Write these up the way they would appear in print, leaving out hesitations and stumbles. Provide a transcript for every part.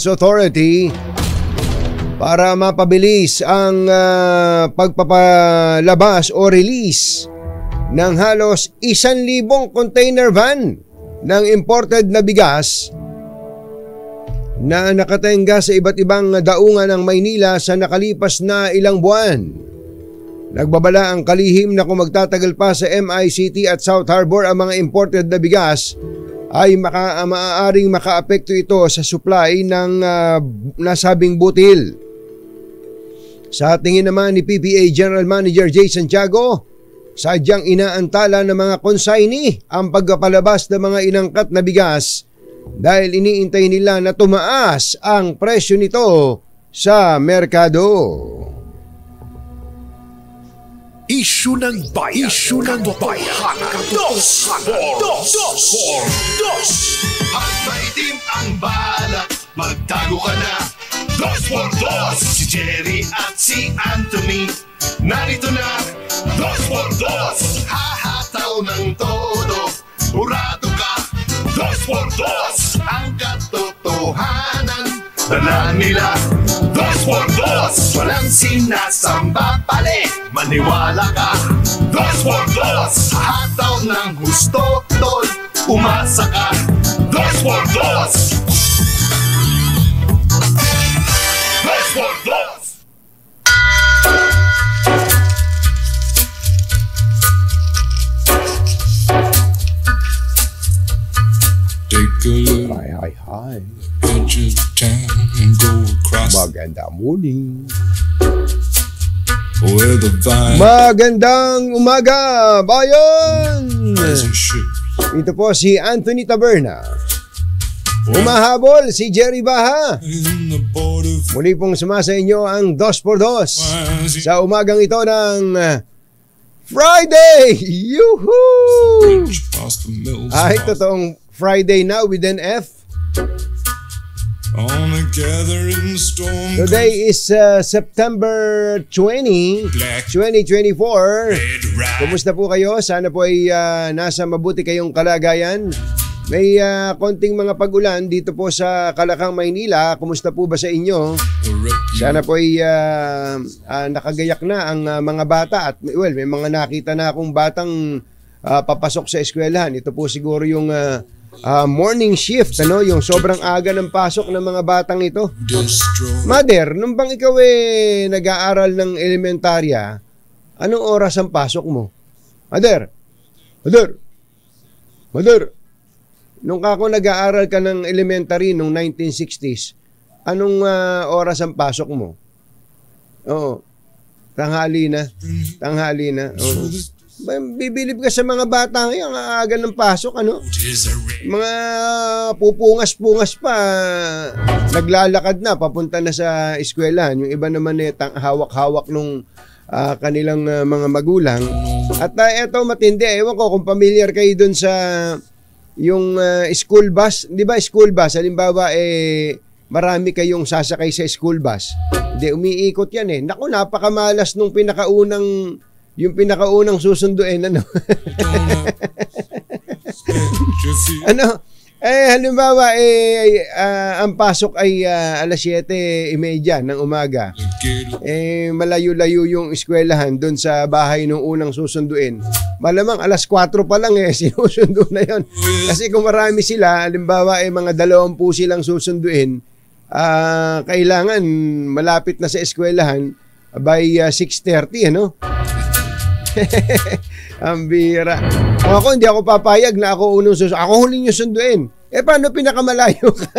Authority para mapabilis ang pagpapalabas o release ng halos 1,000 container van ng imported na bigas na nakatenga sa iba't ibang daungan ng Maynila sa nakalipas na ilang buwan. Nagbabala ang kalihim na kung magtatagal pa sa MICT at South Harbor ang mga imported na bigas ay maaaring makaapekto ito sa supply ng nasabing butil. Sa tingin naman ni PPA General Manager Jay Santiago, sadyang inaantala ng mga consignee ang pagpapalabas ng mga inangkat na bigas dahil iniintay nila na tumaas ang presyo nito sa merkado. Isyu ng bayan. Dos. At maitim ang balak, magtago ka na. 2x2. Si Jerry at si Anthony, narito na. 2x2. Hahataw ng todo, urado ka. 2x2. Ang katotohanan, dala nila. 2x2. Walang sinasamba pali, maniwala ka. 2x2. Hataw ng husto, tol, umasa ka. 2x2. 2x2. Take a look Hi. at your town and go across Magandang morning. where the vine Magandang umaga, bayan! as it should. Ito po si Anthony Taberna. Umahabol si Jerry Baha. In the border Muli pong sumasa inyo ang 2x2 sa umagang ito ng Friday! Yuhuu! across the mills Ay, totoong Friday na with an F. on a gathering storm. Today is September 20, 2024. Red ride. Kumusta po kayo? Sana po ay nasa mabuti kayong kalagayan. May konting mga pag-ulan dito po sa Kalakang, Maynila. Kumusta po ba sa inyo? Sana po ay nakagayak na ang mga bata. At well, may mga nakita na akong batang papasok sa eskwelahan. Ito po siguro yung morning shift, yung sobrang aga ng pasok ng mga batang ito. Mother, nung bang ikaw nag-aaral ng elementarya, anong oras ang pasok mo? Mother, nung ako nag-aaral ka ng elementary nung 1960s, anong oras ang pasok mo? Oo. Tanghali na. Oo. Bibilib ka sa mga bata ngayon, ang aga ng pasok, Mga pupungas-pungas pa, naglalakad na, papunta na sa eskwelahan. Yung iba naman hawak-hawak nung kanilang mga magulang. At eto matindi, ewan ko kung familiar kayo dun sa yung school bus. Di ba school bus, halimbawa marami kayong sasakay sa school bus. Hindi, umiikot yan Naku, napakamalas nung pinakaunang susunduin, halimbawa, ang pasok ay alas 7:30 ng umaga. Malayo-layo yung eskwelahan doon sa bahay ng unang susunduin. Malamang alas 4 pa lang sinusundo na yon. Kasi kung marami sila, halimbawa mga 20 silang susunduin, kailangan malapit na sa eskwelahan by 6:30, Ang bira. Kung ako, hindi ako papayag na ako unang susunduin. Ako huling yung sunduin. Paano pinakamalayo ka?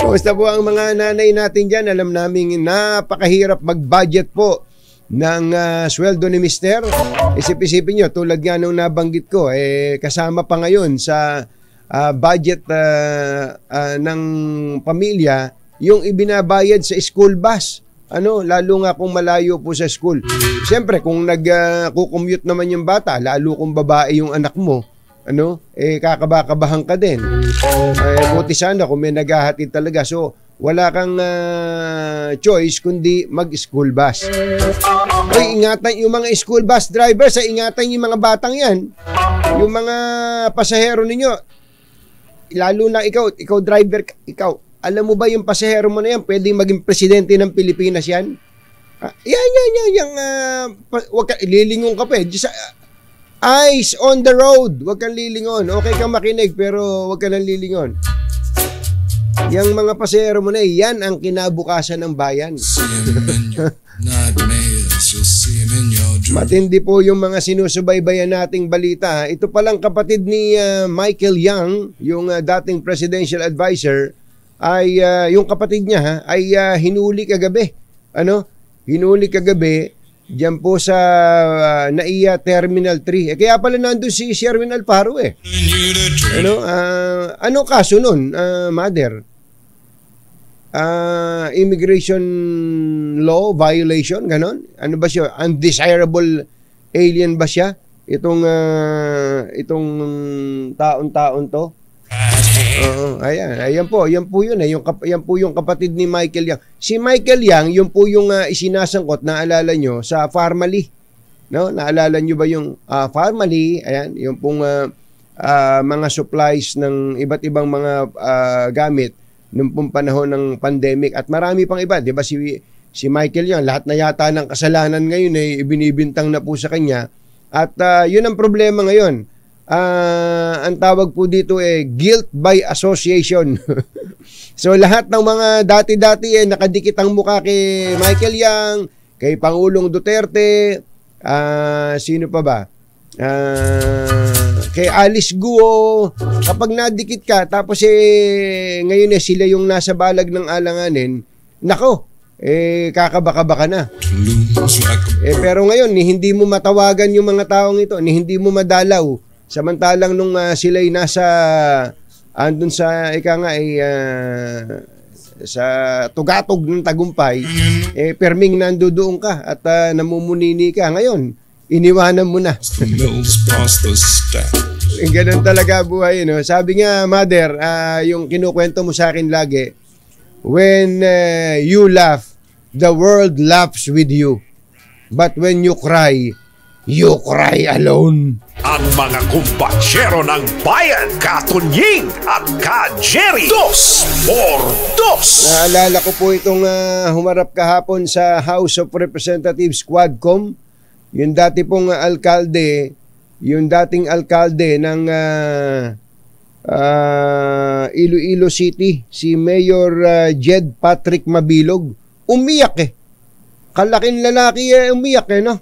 Kumusta po ang mga nanay natin dyan? Alam namin napakahirap mag-budget po ng sweldo ni Mister. Isip-isipin nyo, tulad nga nung nabanggit ko, kasama pa ngayon sa budget ng pamilya yung ibinabayad sa school bus. Lalo nga kung malayo po sa school. Siyempre, kung nag-commute naman yung bata, lalo kung babae yung anak mo, kakabakabahan ka din. Buti sana kung may naghahatid talaga. So, wala kang choice kundi mag-school bus. Ingatan yung mga school bus drivers, ingatan yung mga batang yan. Yung mga pasahero ninyo, lalo na ikaw driver, Alam mo ba yung pasahero mo na yan, pwedeng maging presidente ng Pilipinas yan? Wag ka, lilingon ka pa eh. Just, eyes on the road. Wag kang lilingon. Okay kang makinig, pero wag ka nang lilingon. Yang mga pasahero mo na yan ang kinabukasan ng bayan. Matindi po yung mga sinusubaybayan nating balita. Ito palang kapatid ni Michael Yang, yung dating presidential advisor, ay yung kapatid niya ay hinuli kagabi. Hinuli kagabi diyan po sa NAIA Terminal 3. Kaya pala nandun si Sherwin Alfaro eh. Anong kaso nun, Mother? Immigration law violation, ganon? Ano ba siya? Undesirable alien ba siya? Itong taon-taon to? Ayan po yun eh. Yan po yung kapatid ni Michael Yang. Si Michael Yang, yun po yung isinasangkot, naalala nyo, sa Pharmally. No? Naalala nyo ba yung Pharmally? Ayan, yung pong mga supplies ng iba't ibang mga gamit nung pong panahon ng pandemic. At marami pang iba, di ba si Michael Yang, lahat na yata ng kasalanan ngayon ay ibinibintang na po sa kanya. At yun ang problema ngayon. Ang tawag po dito guilt by association. So lahat ng mga dati-dati nakadikit ang mukha kay Michael Yang, kay Pangulong Duterte, sino pa ba? Kay Alice Guo. Kapag nadikit ka, tapos ngayon sila yung nasa balag ng alanganin, nako, kakabaka-baka na. Pero ngayon, hindi mo matawagan yung mga taong ito, hindi mo madalaw. Samantalang nung sila'y nasa andun sa sa tugatog ng tagumpay, perming nandoon ka at namumunini ka. Ngayon, iniwanan mo na. Ganun talaga buhay, no? Sabi nga, Mother, yung kinukwento mo sa akin lagi, when you laugh, the world laughs with you. But when you cry alone. Ang mga kumbatsero ng bayan, Katunying at Ka-Jerry. 2x2. Naalala ko po itong humarap kahapon sa House of Representatives Quadcom. Yung dati pong alkalde, yung dating alkalde ng Iloilo City, si Mayor Jed Patrick Mabilog, umiyak eh. Kalaking lalaki umiyak eh, no?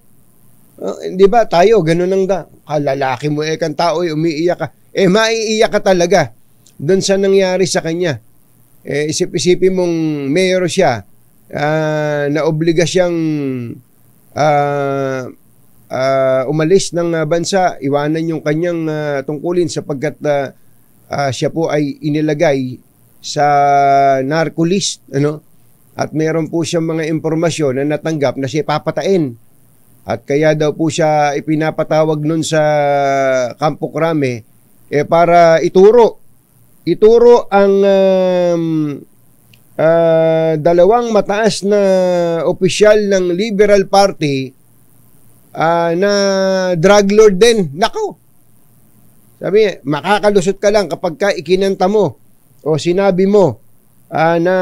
Di ba tayo, ganun ang kalalaki mo kang tao umiiyak ka. Maiiyak ka talaga doon sa nangyari sa kanya. Isip-isipin mong mayor siya, na obliga siyang umalis ng bansa, iwanan yung kanyang tungkulin sapagkat siya po ay inilagay sa narco list, at meron po siyang mga impormasyon na natanggap na siya papatain. At kaya daw po siya ipinapatawag nun sa Campo Crame para ituro ang dalawang mataas na opisyal ng Liberal Party na drug lord din. Nako! Sabi, makakalusot ka lang kapag ka ikinanta mo o sinabi mo na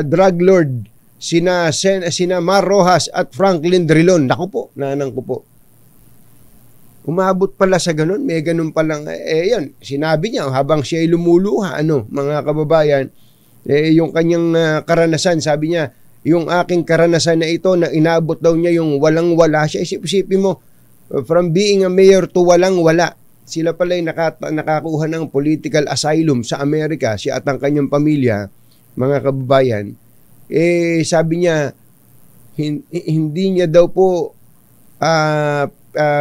drug lord sina Mar Rojas at Franklin Drilon. Naku po, nanang ko po. Umabot pala sa ganun, may ganun palang, yun, sinabi niya habang siya ay lumuluha, mga kababayan, yung kanyang karanasan, sabi niya, yung aking karanasan na ito, na inabot daw niya yung walang-wala siya. Isip-isipin mo, from being a mayor to walang-wala, sila pala ay nakakuha ng political asylum sa Amerika, siya at ang kanyang pamilya, mga kababayan. Sabi niya, hindi niya daw po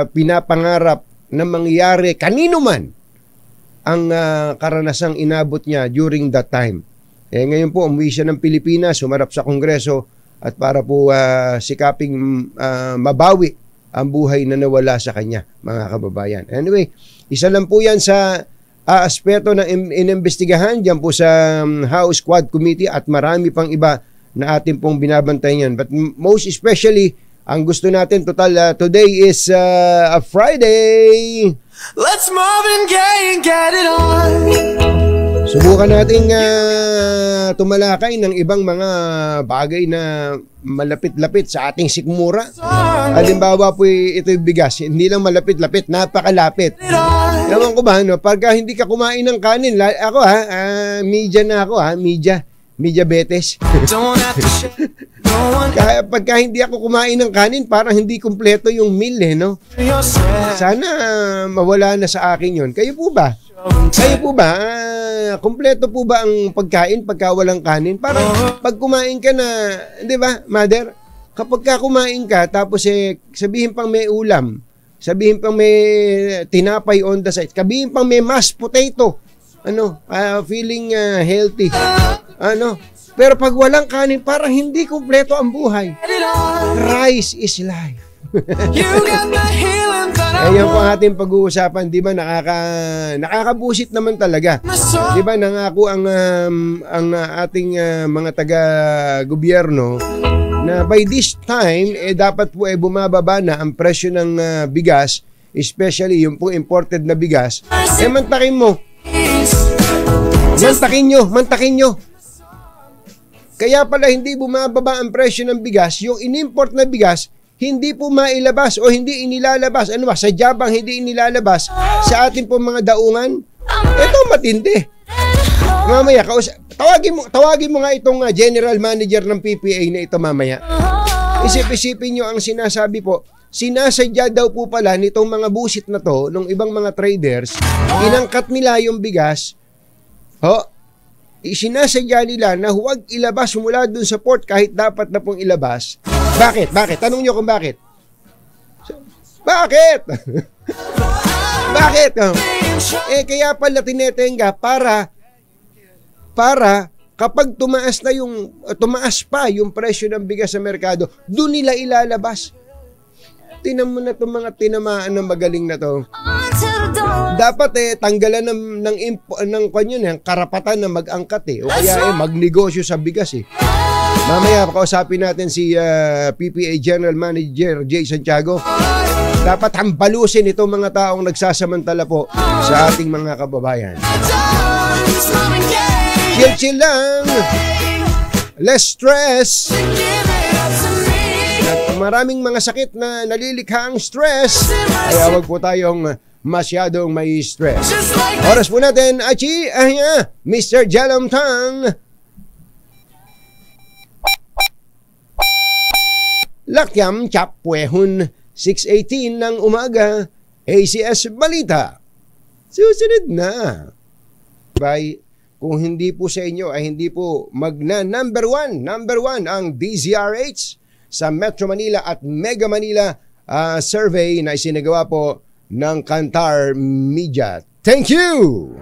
pinapangarap na mangyari kanino man ang karanasang inabot niya during that time. Ngayon po, umuwi siya ng Pilipinas, sumarap sa Kongreso at para po sikaping mabawi ang buhay na nawala sa kanya, mga kababayan. Anyway, isa lang po yan sa aspeto na inimbestigahan dyan po sa House Quad Committee at marami pang iba na atin pong binabantayan. But most especially, ang gusto natin today is a Friday. Let's move and get it on. Subukan nating tumalakay ng ibang mga bagay na malapit-lapit sa ating sikmura. Halimbawa po ito'y bigas, hindi lang malapit-lapit, napakalapit. Ewan ko ba, no? Pagka hindi ka kumain ng kanin, ako media na ako media betes. Kaya pagka hindi ako kumain ng kanin, parang hindi kumpleto yung meal no? Sana mawala na sa akin yun. Kayo po ba? Kumpleto po ba ang pagkain pagka walang kanin? Parang pag kumain ka na, di ba, mother? Kapag ka kumain ka, tapos sabihin pang may ulam, sabihin pang may tinapay on the side, sabihin pang may mashed potato, feeling healthy. Pero pag walang kanin, parang hindi kumpleto ang buhay. Rice is life. Ayan po ang ating pag-uusapan, di ba? Nakakabusit naman talaga. Di ba? Nangako ang ating mga taga-gobyerno na by this time, dapat po bumababa na ang presyo ng bigas, especially yung po imported na bigas. Mantakin mo. Mantakin nyo. Kaya pala hindi bumababa ang presyo ng bigas, yung in-import na bigas, hindi po mailabas o hindi inilalabas. Sa Jabang hindi inilalabas sa ating po mga daungan. Ito matindi. Mamaya, tawagin mo nga itong general manager ng PPA na ito mamaya. Isip-isipin nyo ang sinasabi po. Sinasadya daw po pala nitong mga busit na to, nung ibang mga traders, inangkat nila yung bigas, sinasadya nila na huwag ilabas mula dun sa port kahit dapat na pong ilabas. Bakit? Tanong nyo kung bakit. Bakit? Bakit? Kaya pala tinetenga para kapag tumaas pa yung presyo ng bigas sa merkado, doon nila ilalabas. Tinan mo na itong mga tinamaan na magaling na to. Dapat tanggalan ng karapatan na mag-angkat o kaya magnegosyo sa bigas Mamaya pakausapin natin si PPA General Manager Jay Santiago. Dapat hambalusin itong mga taong nagsasamantala po sa ating mga kababayan. Chill lang. Less stress. At maraming mga sakit na nalilikha ang stress, kaya wag po tayong masyadong may stress. Oras po natin, Mr. Jalom Tang. Lakyam Chapwehun, 6:18 ng umaga, ACS Balita. Susunod na. Kung hindi po sa inyo ay hindi po number one ang DZRH sa Metro Manila at Mega Manila survey na isinagawa po ng Kantar Media. Thank you!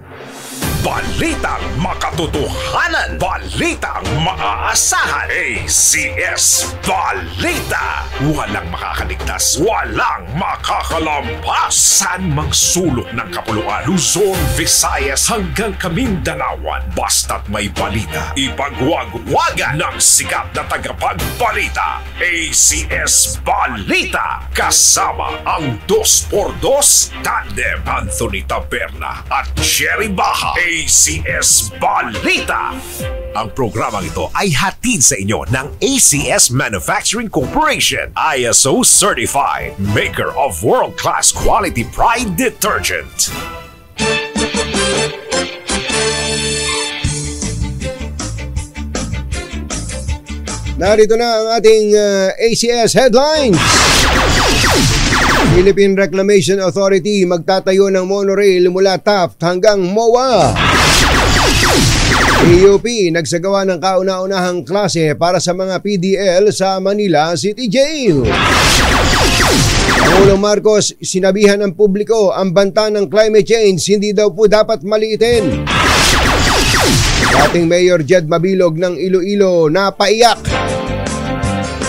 Balitang makatotohanan, balitang maaasahan. ACS Balita. Walang makakaligtas, walang makakalampas. Saan mang sulok ng kapuluan, Luzon, Visayas hanggang Kamindanawan. Basta't may balita, ipagwagwagan ng sikat na tagapagbalita. ACS Balita. Kasama ang 2x2 tandem Anthony Taberna at Jerry Baha. ACS Balita. Ang programang ito ay hatid sa inyo ng ACS Manufacturing Corporation, ISO certified, maker of world-class quality Pride detergent. Narito na ang ating ACS headlines. Philippine Reclamation Authority magtatayo ng monorail mula Taft hanggang MOA. PUP nagsagawa ng kauna-unahang klase para sa mga PDL sa Manila City Jail. Pangulong Marcos sinabihan ng publiko ang banta ng climate change hindi daw po dapat maliitin. Dating Mayor Jed Mabilog ng Iloilo napaiyak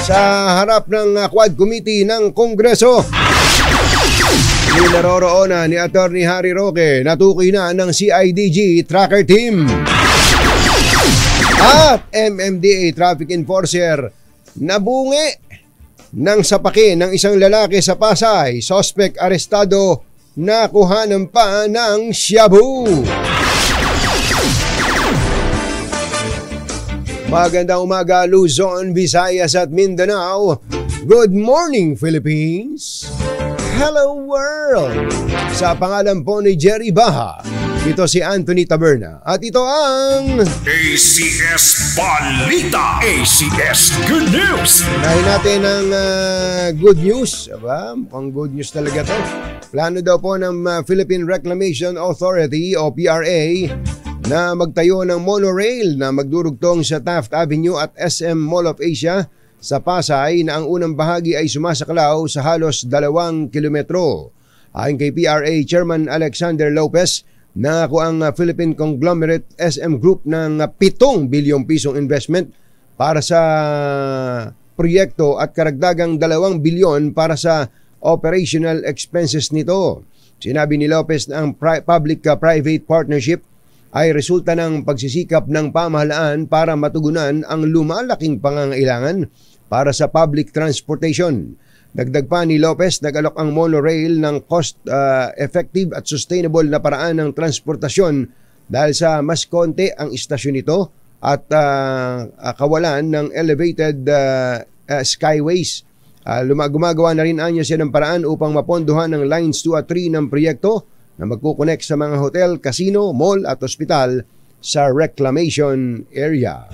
sa harap ng Quad Committee ng Kongreso. Naroroonan ni Attorney Harry Roque, natukoy na ng CIDG Tracker Team. At MMDA Traffic Enforcer nabungi ng sapake ng isang lalaki sa Pasay. Suspect arestado, nakuhanan pa ng shabu. Magandang umaga Luzon, Visayas at Mindanao. Good morning Philippines. Hello world. Sa pangalan po ni Jerry Baha, ito si Anthony Taberna at ito ang ACS Balita, ACS Good News. Unahin natin ang good news. Aba, mukhang good news talaga to. Plano daw po ng Philippine Reclamation Authority o PRA na magtayo ng monorail na magdurugtong sa Taft Avenue at SM Mall of Asia sa Pasay na ang unang bahagi ay sumasaklaw sa halos 2 kilometro. Ayon kay PRA Chairman Alexander Lopez, nangako ang Philippine Conglomerate SM Group ng 7 bilyong pisong investment para sa proyekto at karagdagang 2 bilyon para sa operational expenses nito. Sinabi ni Lopez na ang public-private partnership ay resulta ng pagsisikap ng pamahalaan para matugunan ang lumalaking pangangailangan para sa public transportation. Dagdag pa ni Lopez, nag-alok ang monorail ng cost-effective at sustainable na paraan ng transportasyon dahil sa mas konti ang istasyon nito at kawalan ng elevated skyways. Gumagawa na rin anya siya ng paraan upang mapondohan ng lines 2 at 3 ng proyekto na magkukonek sa mga hotel, casino, mall at ospital sa reclamation area.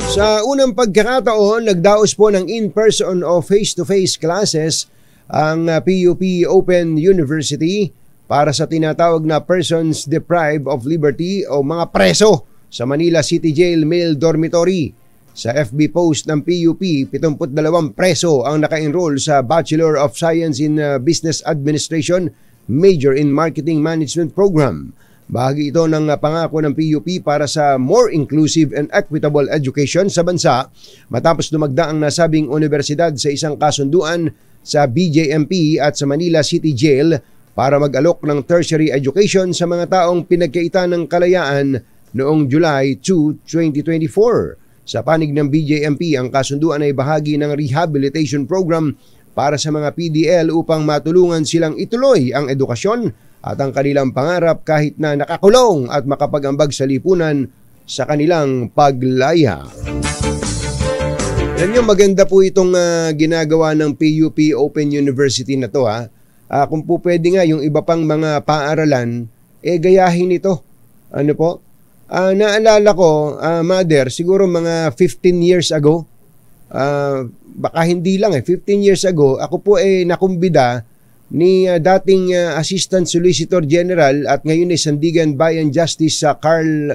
Sa unang pagkakataon, nagdaos po ng in-person o face-to-face classes ang PUP Open University para sa tinatawag na persons deprived of liberty o mga preso sa Manila City Jail Male Dormitory. Sa FB post ng PUP, 72 preso ang naka-enroll sa Bachelor of Science in Business Administration, Major in Marketing Management Program. Bahagi ito ng pangako ng PUP para sa more inclusive and equitable education sa bansa matapos dumagda ang nasabing universidad sa isang kasunduan sa BJMP at sa Manila City Jail para mag-alok ng tertiary education sa mga taong pinagkaitan ng kalayaan noong July 2, 2024. Sa panig ng BJMP, ang kasunduan ay bahagi ng rehabilitation program para sa mga PDL upang matulungan silang ituloy ang edukasyon at ang kanilang pangarap kahit na nakakulong at makapag-ambag sa lipunan sa kanilang paglaya. Yan yung maganda po itong ginagawa ng PUP Open University na to. Kung po pwede nga yung iba pang mga paaralan, gayahin ito. Ano po? Naalala ko, Mother, siguro mga 15 years ago, baka hindi lang 15 years ago, ako po nakumbida ni dating Assistant Solicitor General at ngayon ay Sandigan Bayan Justice sa Carl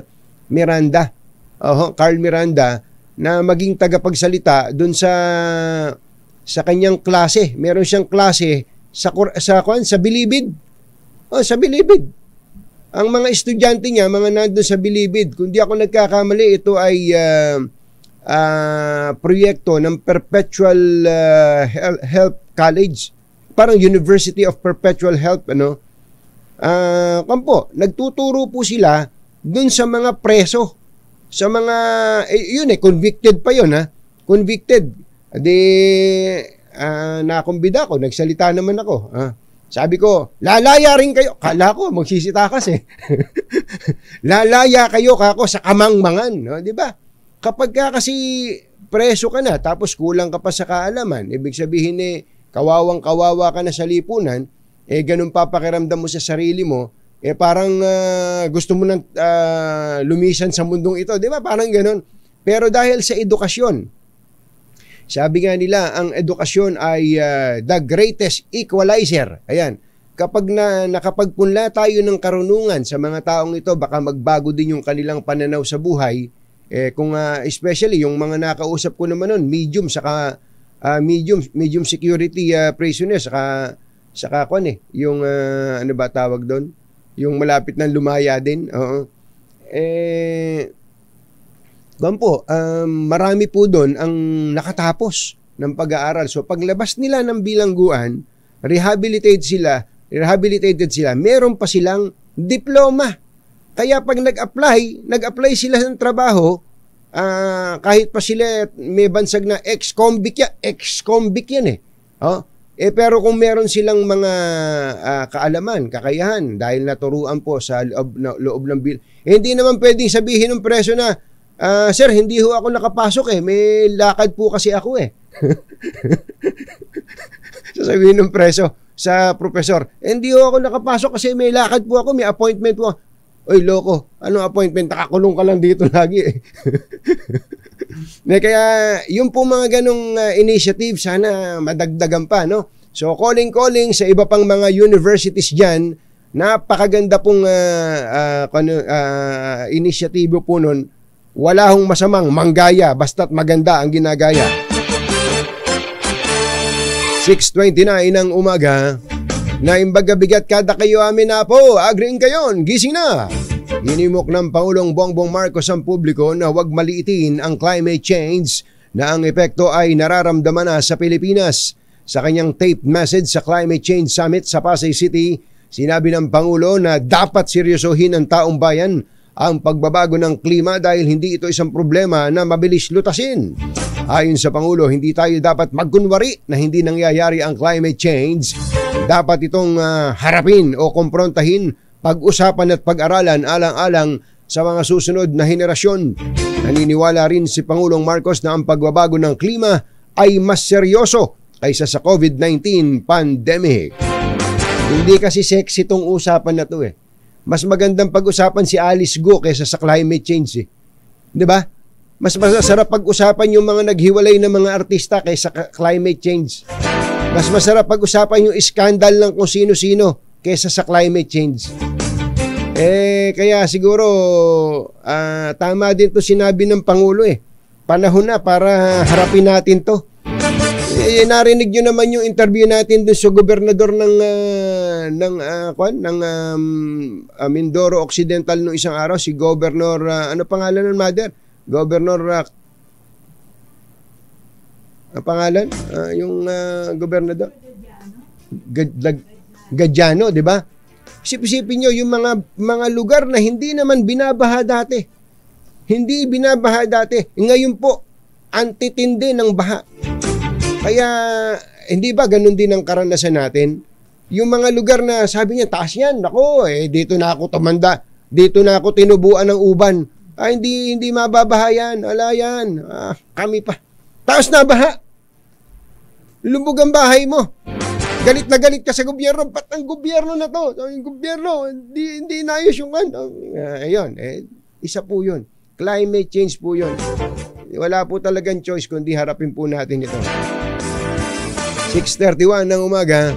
Miranda. Carl Miranda na maging tagapagsalita doon sa kanyang klase. Meron siyang klase sa Bilibid. Sa Bilibid. Ang mga estudyante niya, mga nandun sa Bilibid, kung di ako nagkakamali, ito ay proyekto ng Perpetual Health College. Parang University of Perpetual Health, nagtuturo po sila dun sa mga preso. Sa mga, convicted pa yun, Convicted. Nakumbida ko, nagsalita naman ako, Sabi ko, lalaya rin kayo. Kala ko, magsisitakas Lalaya kayo kako sa kamangmangan. No? Di ba? Kapag kasi preso ka na, tapos kulang ka pa sa kaalaman, ibig sabihin kawawang-kawawa ka na sa lipunan, ganun papakiramdam mo sa sarili mo, parang gusto mo nang lumisan sa mundong ito. Di ba? Parang ganun. Pero dahil sa edukasyon, sabi nga nila, ang edukasyon ay the greatest equalizer. Ayan, kapag nakapagpunla tayo ng karunungan sa mga taong ito, baka magbago din yung kanilang pananaw sa buhay. Kung especially yung mga nakausap ko naman nun, medium security prisoners, saka yung ano ba tawag doon? Yung malapit ng lumaya din. Marami po doon ang nakatapos ng pag-aaral. So paglabas nila ng bilangguan, rehabilitated sila, meron pa silang diploma. Kaya pag nag-apply sila ng trabaho, kahit pa sila may bansag na ex-convict yan Pero kung meron silang mga kaalaman, kakayahan, dahil naturuan po sa loob ng bill, hindi naman pwedeng sabihin ng preso na, sir, hindi ho ako nakapasok may lakad po kasi ako Sasabihin ng preso sa profesor, hindi ho ako nakapasok kasi may lakad po ako, may appointment po. Oy, loko, anong appointment? Nakakulong ka lang dito lagi Kaya yung po mga ganong initiative, sana madagdagan pa, no? So calling sa iba pang mga universities dyan, napakaganda pong inisyatibo po nun. Wala hong masamang manggaya, basta't maganda ang ginagaya. 6:29 ng umaga, naimbaga bigat kada kayo amin na po, agreeing kayon, gising na. Hinimok ng Pangulong Bongbong Marcos ang publiko na huwag maliitin ang climate change na ang epekto ay nararamdaman na sa Pilipinas. Sa kanyang taped message sa Climate Change Summit sa Pasay City, sinabi ng Pangulo na dapat seryosohin ng taong bayan ang pagbabago ng klima dahil hindi ito isang problema na mabilis lutasin. Ayon sa Pangulo, hindi tayo dapat magkunwari na hindi nangyayari ang climate change. Dapat itong harapin o komprontahin, pag-usapan at pag-aralan alang-alang sa mga susunod na henerasyon. Naniniwala rin si Pangulong Marcos na ang pagbabago ng klima ay mas seryoso kaysa sa COVID-19 pandemic. Hindi kasi sexy tong usapan na to Mas magandang pag-usapan si Alice Go kaysa sa climate change 'Di ba? Mas masarap pag-usapan yung mga naghiwalay ng mga artista kaysa climate change. Mas masarap pag-usapan yung iskandal ng kung sino-sino kaysa sa climate change. Kaya siguro tama din to sinabi ng Pangulo Panahon na para harapin natin to. Narinig nyo naman yung interview natin dun sa gobernador ng Mindoro Occidental noong isang araw, si Governor, ano pangalan ng mother? Governor, ang pangalan? Yung gobernador? Gadiano, di ba? Isipin nyo, yung mga lugar na hindi naman binabaha dati. Hindi binabaha dati. Ngayon po, antitindi ng baha. Kaya, hindi ba ganun din ang karanasan natin? Yung mga lugar na sabi niya, taas yan. Nako, dito na ako tumanda. Dito na ako tinubuan ng uban. Hindi mababaha yan. Ala yan. Kami pa. Taas na baha. Lubog ang bahay mo. Galit na galit ka sa gobyerno. Ba't ang gobyerno na to? Yung gobyerno, hindi inayos yung ayun, isa po yun. Climate change po yun. Wala po talagang choice kundi harapin po natin ito. 6:31 ng umaga.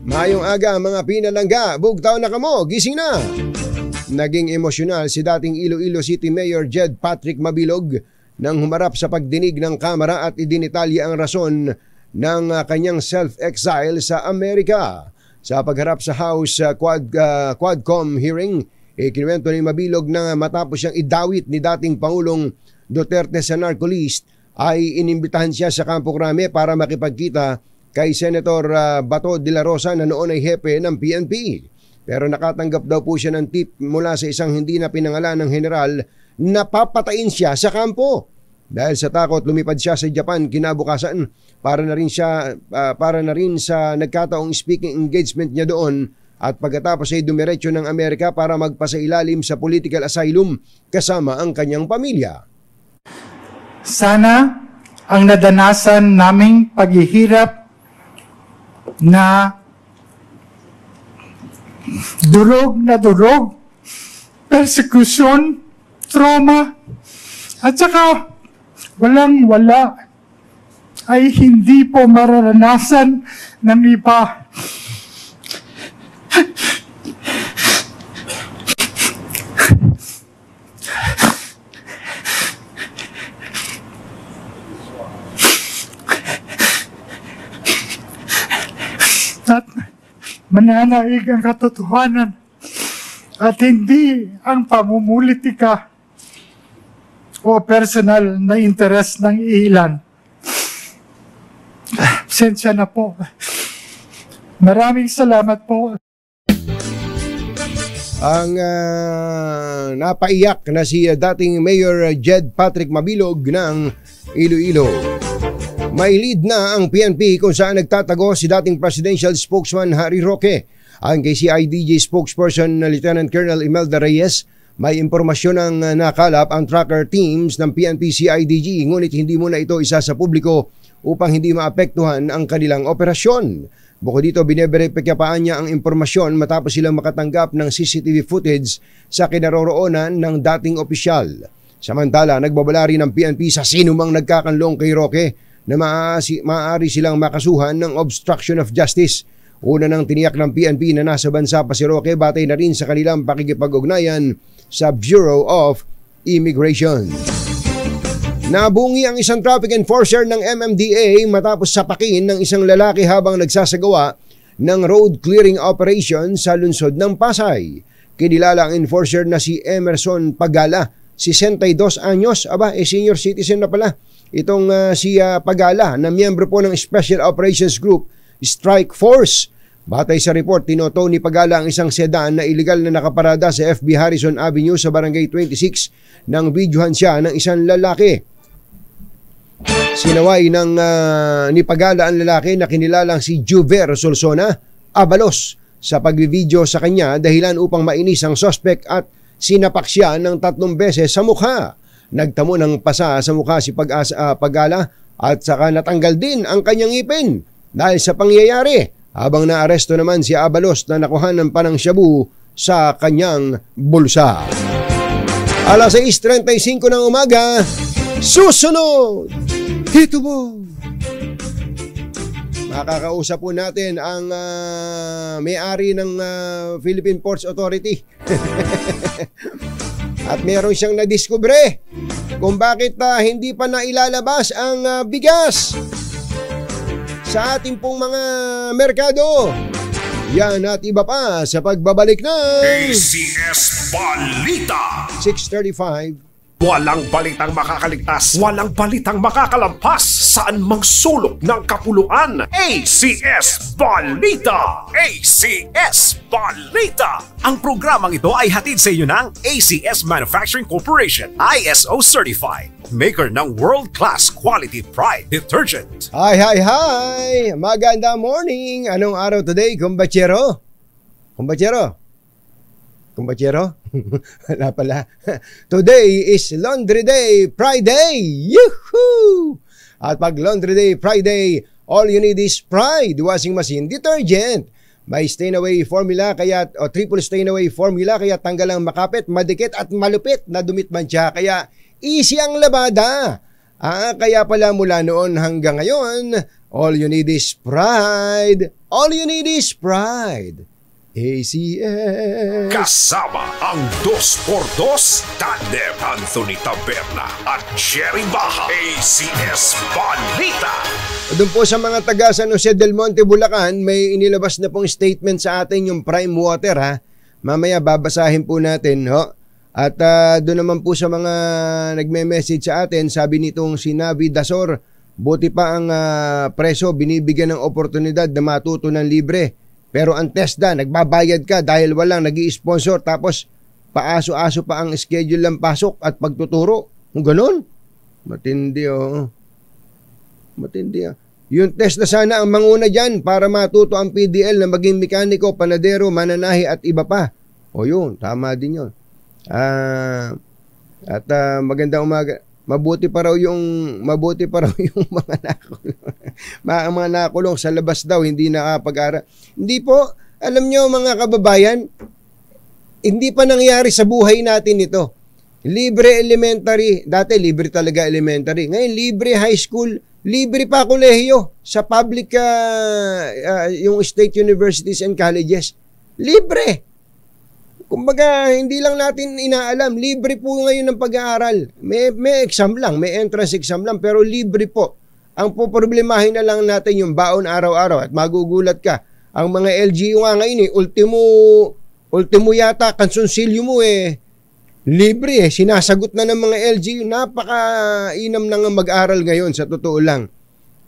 Mayong aga mga pinalangga. Bugtaw na kamo. Gising na. Naging emosyonal si dating Iloilo City Mayor Jed Patrick Mabilog nang humarap sa pagdinig ng Kamara at idinitalya ang rason ng kanyang self-exile sa Amerika. Sa pagharap sa House Quadcom hearing, ikinuwento ni Mabilog na matapos siyang idawit ni dating Pangulong Duterte sa narco-list, ay inimbitahan siya sa Campo Crame para makipagkita kay Senator Bato de la Rosa na noon ay hepe ng PNP. Pero nakatanggap daw po siya ng tip mula sa isang hindi na pinangalan ng general na papatayin siya sa kampo. Dahil sa takot, lumipad siya sa Japan kinabukasan para na rin sa nagkataong speaking engagement niya doon, at pagkatapos ay dumiretso ng Amerika para magpasailalim sa political asylum kasama ang kanyang pamilya. Sana ang nadanasan naming paghihirap na durog, persecution, trauma, at saka walang-wala ay hindi po mararanasan ng iba. At mananaig ang katotohanan at hindi ang pamumulitika o personal na interes ng ilan. Pasensya na po. Maraming salamat po. Ang napaiyak na si dating Mayor Jed Patrick Mabilog ng Iloilo. May lead na ang PNP kung saan nagtatago si dating presidential spokesman Harry Roque. Ang kay CIDG spokesperson na Lieutenant Colonel Imelda Reyes, may impormasyon ang nakalap ang tracker teams ng PNP CIDG ngunit hindi muna ito isa sa publiko upang hindi maapektuhan ang kanilang operasyon. Bukod dito, bineberipikapaan niya ang impormasyon matapos silang makatanggap ng CCTV footage sa kinaroroonan ng dating opisyal. Samantala, nagbabala rin ng PNP sa sinumang nagkakanlong kay Roque na maaari silang makasuhan ng obstruction of justice. Una nang tiniyak ng PNP na nasa bansa pa si Roque batay na rin sa kanilang pakikipag-ugnayan sa Bureau of Immigration. Nabungi ang isang traffic enforcer ng MMDA matapos sapakin ng isang lalaki habang nagsasagawa ng road clearing operation sa lungsod ng Pasay. Kinilala ang enforcer na si Emerson Pagala, 62 anyos, senior citizen na pala. Itong si Pagala na miyembro po ng Special Operations Group Strike Force. Batay sa report, tinotow ni Pagala ang isang sedan na iligal na nakaparada sa FB Harrison Avenue sa Barangay 26 nang videohan siya ng isang lalaki. Sinaway ni Pagala ang lalaki na kinilalang si Juver Solsona Abalos sa pagbivideo sa kanya dahilan upang mainis ang suspect at sinapak siya ng 3 beses sa mukha. Nagtamo ng pasa sa mukha si Pagala at saka natanggal din ang kanyang ngipin dahil sa pangyayari, habang naaresto naman si Abalos na nakuhanan pa ng shabu sa kanyang bulsa. Alas 6:35 ng umaga, susunod! Dito mo! Makakausap po natin ang may-ari ng Philippine Ports Authority. At meron siyang nadiskubre kung bakit hindi pa nailalabas ang bigas sa ating pong mga merkado. Yan at iba pa sa pagbabalik ng ACS Balita. 6:35. Walang balitang makakaligtas, walang balitang makakalampas, saan mang sulok ng kapuluan. ACS Balita! ACS Balita! Ang programang ito ay hatid sa iyo ng ACS Manufacturing Corporation, ISO Certified, maker ng world-class quality Pride detergent. Hi! Maganda morning! Anong araw today, kumbachero? Kumbachero? Wala pala. Today is Laundry Day Friday! Yuhuu! At pag Laundry Day Friday, all you need is Pride washing machine detergent. May stain away formula triple stain away formula kaya tanggal ang makapit, madikit at malupit na dumit mancha. Kaya easy ang labada. Kaya pala mula noon hanggang ngayon, all you need is Pride. All you need is Pride. ACS. Kasama ang 2x2 tandem Anthony Taberna at Jerry Baja. ACS Balita. Doon po sa mga taga San Jose del Monte, Bulacan, may inilabas na pong statement sa atin yung Prime Water ha. Mamaya babasahin po natin ho. At doon naman po sa mga nagme-message sa atin, sabi nitong si Navi Dasor, buti pa ang preso binibigyan ng oportunidad na matuto ng libre. Pero ang TESDA, nagbabayad ka dahil walang nag-i-sponsor tapos paaso-aso pa ang schedule ng pasok at pagtuturo. Kung ganun, matindi Matindi. Yung TESDA sana ang manguna dyan para matuto ang PDL na maging mekaniko, panadero, mananahi at iba pa. O yun, tama din yun. Magandang umaga. Mabuti pa raw yung mga nakulong. Mga nakulong sa labas daw hindi nakapag-aral. Hindi po, alam nyo mga kababayan, hindi pa nangyari sa buhay natin ito. Libre elementary, dati libre talaga elementary. Ngayon libre high school, libre pa kolehiyo sa public yung state universities and colleges. Libre. Kumbaga, hindi lang natin inaalam, libre po ngayon ng pag-aaral. May exam lang, may entrance exam lang, pero libre po. Ang poproblemahin na lang natin yung baon araw-araw at magugulat ka. Ang mga LGU nga ngayon, ultimo yata, kansunsilyo mo libre sinasagot na ng mga LGU. Napaka-inam na nga mag-aral ngayon, sa totoo lang.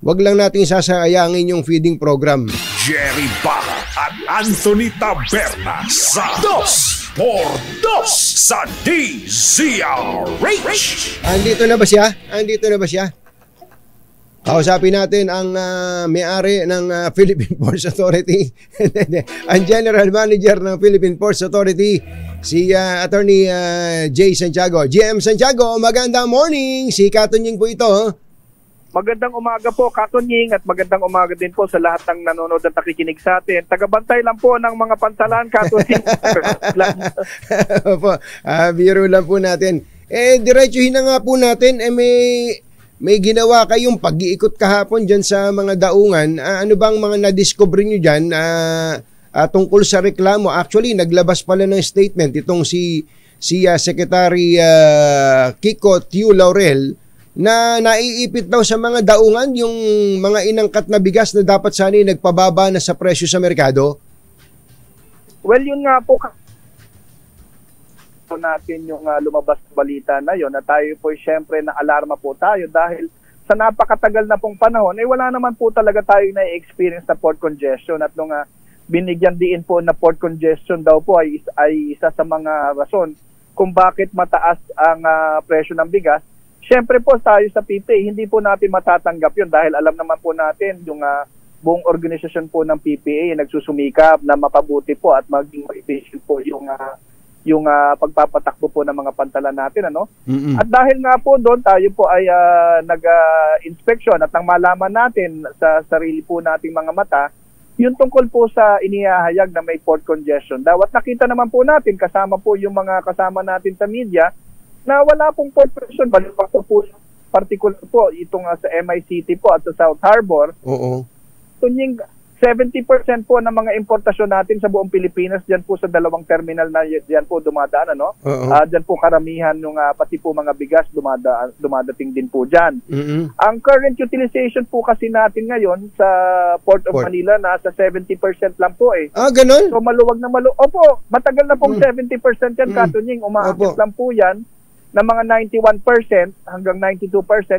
Wag lang natin sasayangin yung feeding program. Jerry Baja at Anthony Taberna sa 2x2 sa DZRH. Andito na ba siya? Kausapin natin ang may-ari ng Philippine Ports Authority, ang General Manager ng Philippine Ports Authority, si Attorney Jay Santiago. GM Santiago, magandang morning. Si Katunying po ito. Magandang umaga po, Katunying, at magandang umaga din po sa lahat ng nanonood at nakikinig sa atin. Tagabantay lang po ng mga pantalan, Katunying. Biro lang po natin. Diretsuhin na nga po natin, may ginawa kayong pag-iikot kahapon dyan sa mga daungan. Ano bang mga na-discover nyo dyan tungkol sa reklamo? Actually, naglabas pala ng statement itong si Secretary Kiko Tiu Laurel na naiipit daw sa mga daungan yung mga inangkat na bigas na dapat sana nagpababa na sa presyo sa merkado. Well, yun nga po natin yung lumabas na balita na yon, na tayo po syempre na alarma po tayo dahil sa napakatagal na pong panahon wala naman po talaga tayo na-experience na port congestion, at nung binigyan din po na port congestion daw po ay isa sa mga rason kung bakit mataas ang presyo ng bigas. Syempre po tayo sa PPA hindi po natin matatanggap yun dahil alam naman po natin yung buong organisasyon po ng PPA nagsusumikap na mapabuti po at maging efficient po yung pagpapatakbo po ng mga pantalan natin, ano? Mm-mm. At dahil nga po doon tayo po ay nag-inspection at nang malaman natin sa sarili po nating mga mata yung tungkol po sa inihahayag na may port congestion. Dawat nakita naman po natin kasama po yung mga kasama natin sa media na wala pong port congestion, balik pa po particular po itong sa MICT po at sa South Harbor. Oo. Tunying 70% po ng mga importasyon natin sa buong Pilipinas diyan po sa dalawang terminal na diyan po dumadaan, ano? Diyan po karamihan ng pati po mga bigas dumadating din po diyan. Mm-hmm. Ang current utilization po kasi natin ngayon sa Port of Manila nasa 70% lang po eh. Ganun? So maluwag na Opo, matagal na pong 70% yan, Katunying. Umaakit lang po yan na mga 91% hanggang 92%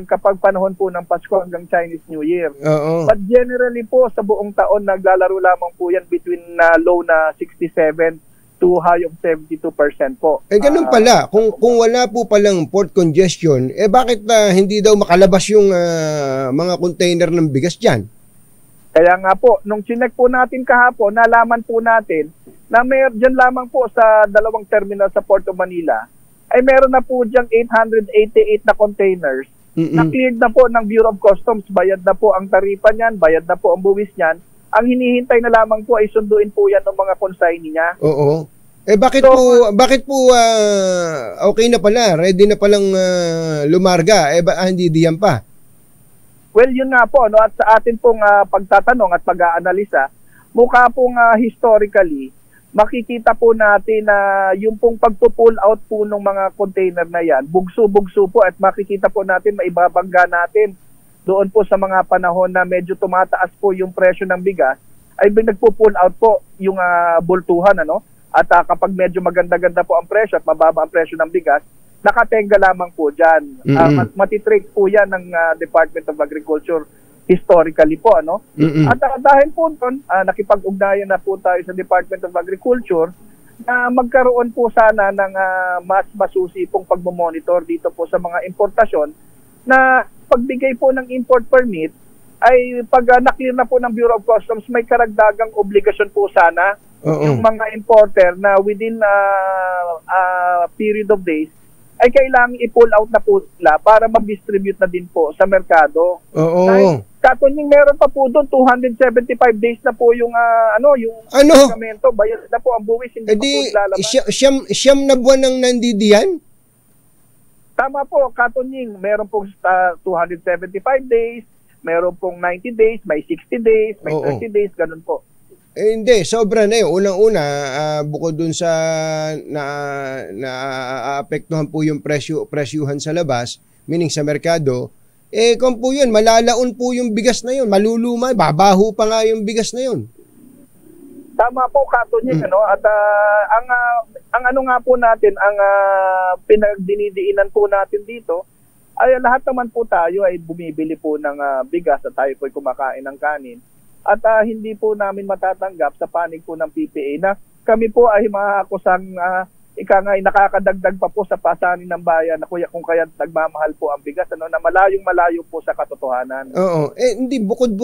kapag panahon po ng Pasko hanggang Chinese New Year. Oo. But generally po sa buong taon naglalaro lamang po yan between low na 67 to high of 72% po. Ganun pala. Kung wala po palang port congestion, bakit hindi daw makalabas yung mga container ng bigas dyan? Kaya nga po, nung chinek po natin kahapon, nalaman po natin na dyan lamang po sa dalawang terminal sa Port of Manila, ay meron na po diyang 888 na containers na cleared na po ng Bureau of Customs. Bayad na po ang taripa niyan, bayad na po ang buwis niyan. Ang hinihintay na lamang po ay sunduin po yan ng mga consignee niya. Oo. Bakit po okay na pala, ready na palang lumarga, hindi diyan pa? Well, yun nga po, no? At sa atin pong pagtatanong at pag-aanalisa, mukha pong historically, makikita po natin na yung pong pagpo-pull out po ng mga container na yan, bugso-bugso po, at makikita po natin, maibabangga natin doon po sa mga panahon na medyo tumataas po yung presyo ng bigas, ay nagpo-pull out po yung bultuhan, ano? At kapag medyo maganda-ganda po ang presyo at mababa ang presyo ng bigas, nakatenga lamang po dyan. Matitrace po yan ng Department of Agriculture historically po, ano? At dahil po doon, nakipag-ugnayan na po tayo sa Department of Agriculture na magkaroon po sana ng mas masusipong pagmomonitor dito po sa mga importasyon na pagbigay po ng import permit ay pag na-clear na po ng Bureau of Customs, may karagdagang obligasyon po sana yung mga importer na within period of days ay kailangang i-pull out na po sila para mag-distribute na din po sa merkado. Oo. Katunying meron pa po doon 275 days na po yung pagamento, bayad na po ang buwis, hindi pa po lalabas. Siyam na buwan ng nandidiyan? Tama po, Katunying, meron pong 275 days, meron pong 90 days, may 60 days, may 30 days, ganun po. Hindi, sobra na yun. Unang-una, bukod dun sa naapektuhan po yung presyuhan sa labas, meaning sa merkado, kung po yun, malalaon po yung bigas na yun, maluluma, babaho pa nga yung bigas na yun. Tama po, Katunying, ano? At ang ano nga po natin, ang pinagdinidiinan po natin dito, ay lahat naman po tayo ay bumibili po ng bigas at tayo po ay kumakain ng kanin. At hindi po namin matatanggap sa panig po ng PPA na kami po ay maakusang ika nga nakakadagdag pa po sa pasanin ng bayan na kung kaya nagmamahal po ang bigas, ano, na malayong-malayo po sa katotohanan. Oo. Hindi, bukod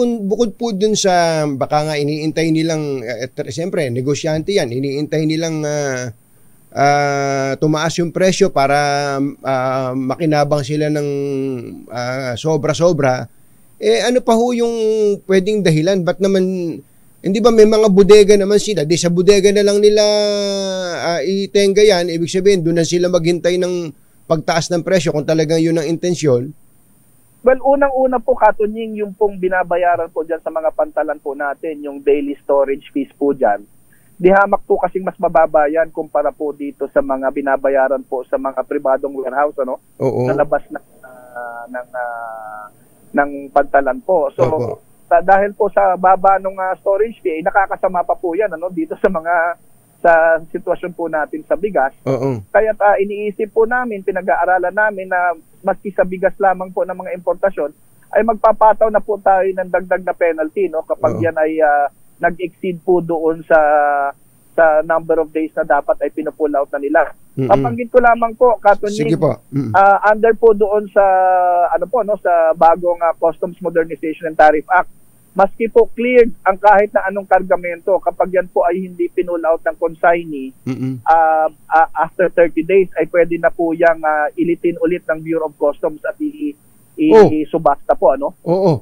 po dun sa, baka nga iniintay nilang, siyempre, negosyante yan, iniintay nilang tumaas yung presyo para makinabang sila ng sobra-sobra. Ano pa ho yung pwedeng dahilan? Ba't naman, hindi ba may mga bodega naman sila? Di sa bodega na lang nila itenga yan, ibig sabihin, doon na sila maghintay ng pagtaas ng presyo kung talagang yun ang intensyon. Well, unang-una po, Katunying, yung pong binabayaran po dyan sa mga pantalan po natin, yung daily storage fees po dyan, di hamak po kasing mas mababa yan kumpara po dito sa mga binabayaran po sa mga pribadong warehouse, ano? Oo. Sa labas ng pantalan po. So, dahil po sa baba ng storage fee, nakakasama pa po yan, ano, dito sa sitwasyon po natin sa bigas. Kaya iniisip po namin, pinag-aaralan namin na maski sa bigas lamang po ng mga importasyon, ay magpapataw na po tayo ng dagdag na penalty, no, kapag yan ay nag-exceed po doon sa number of days na dapat ay pinupull out na nila. Papanggit ko lamang po, Katunying, sige po. Under po doon sa sa bagong Customs Modernization and Tariff Act, maski po cleared ang kahit na anong kargamento, kapag yan po ay hindi pinull out ng consignee, after 30 days ay pwede na po yang ilitin ulit ng Bureau of Customs at isubasta po, ano?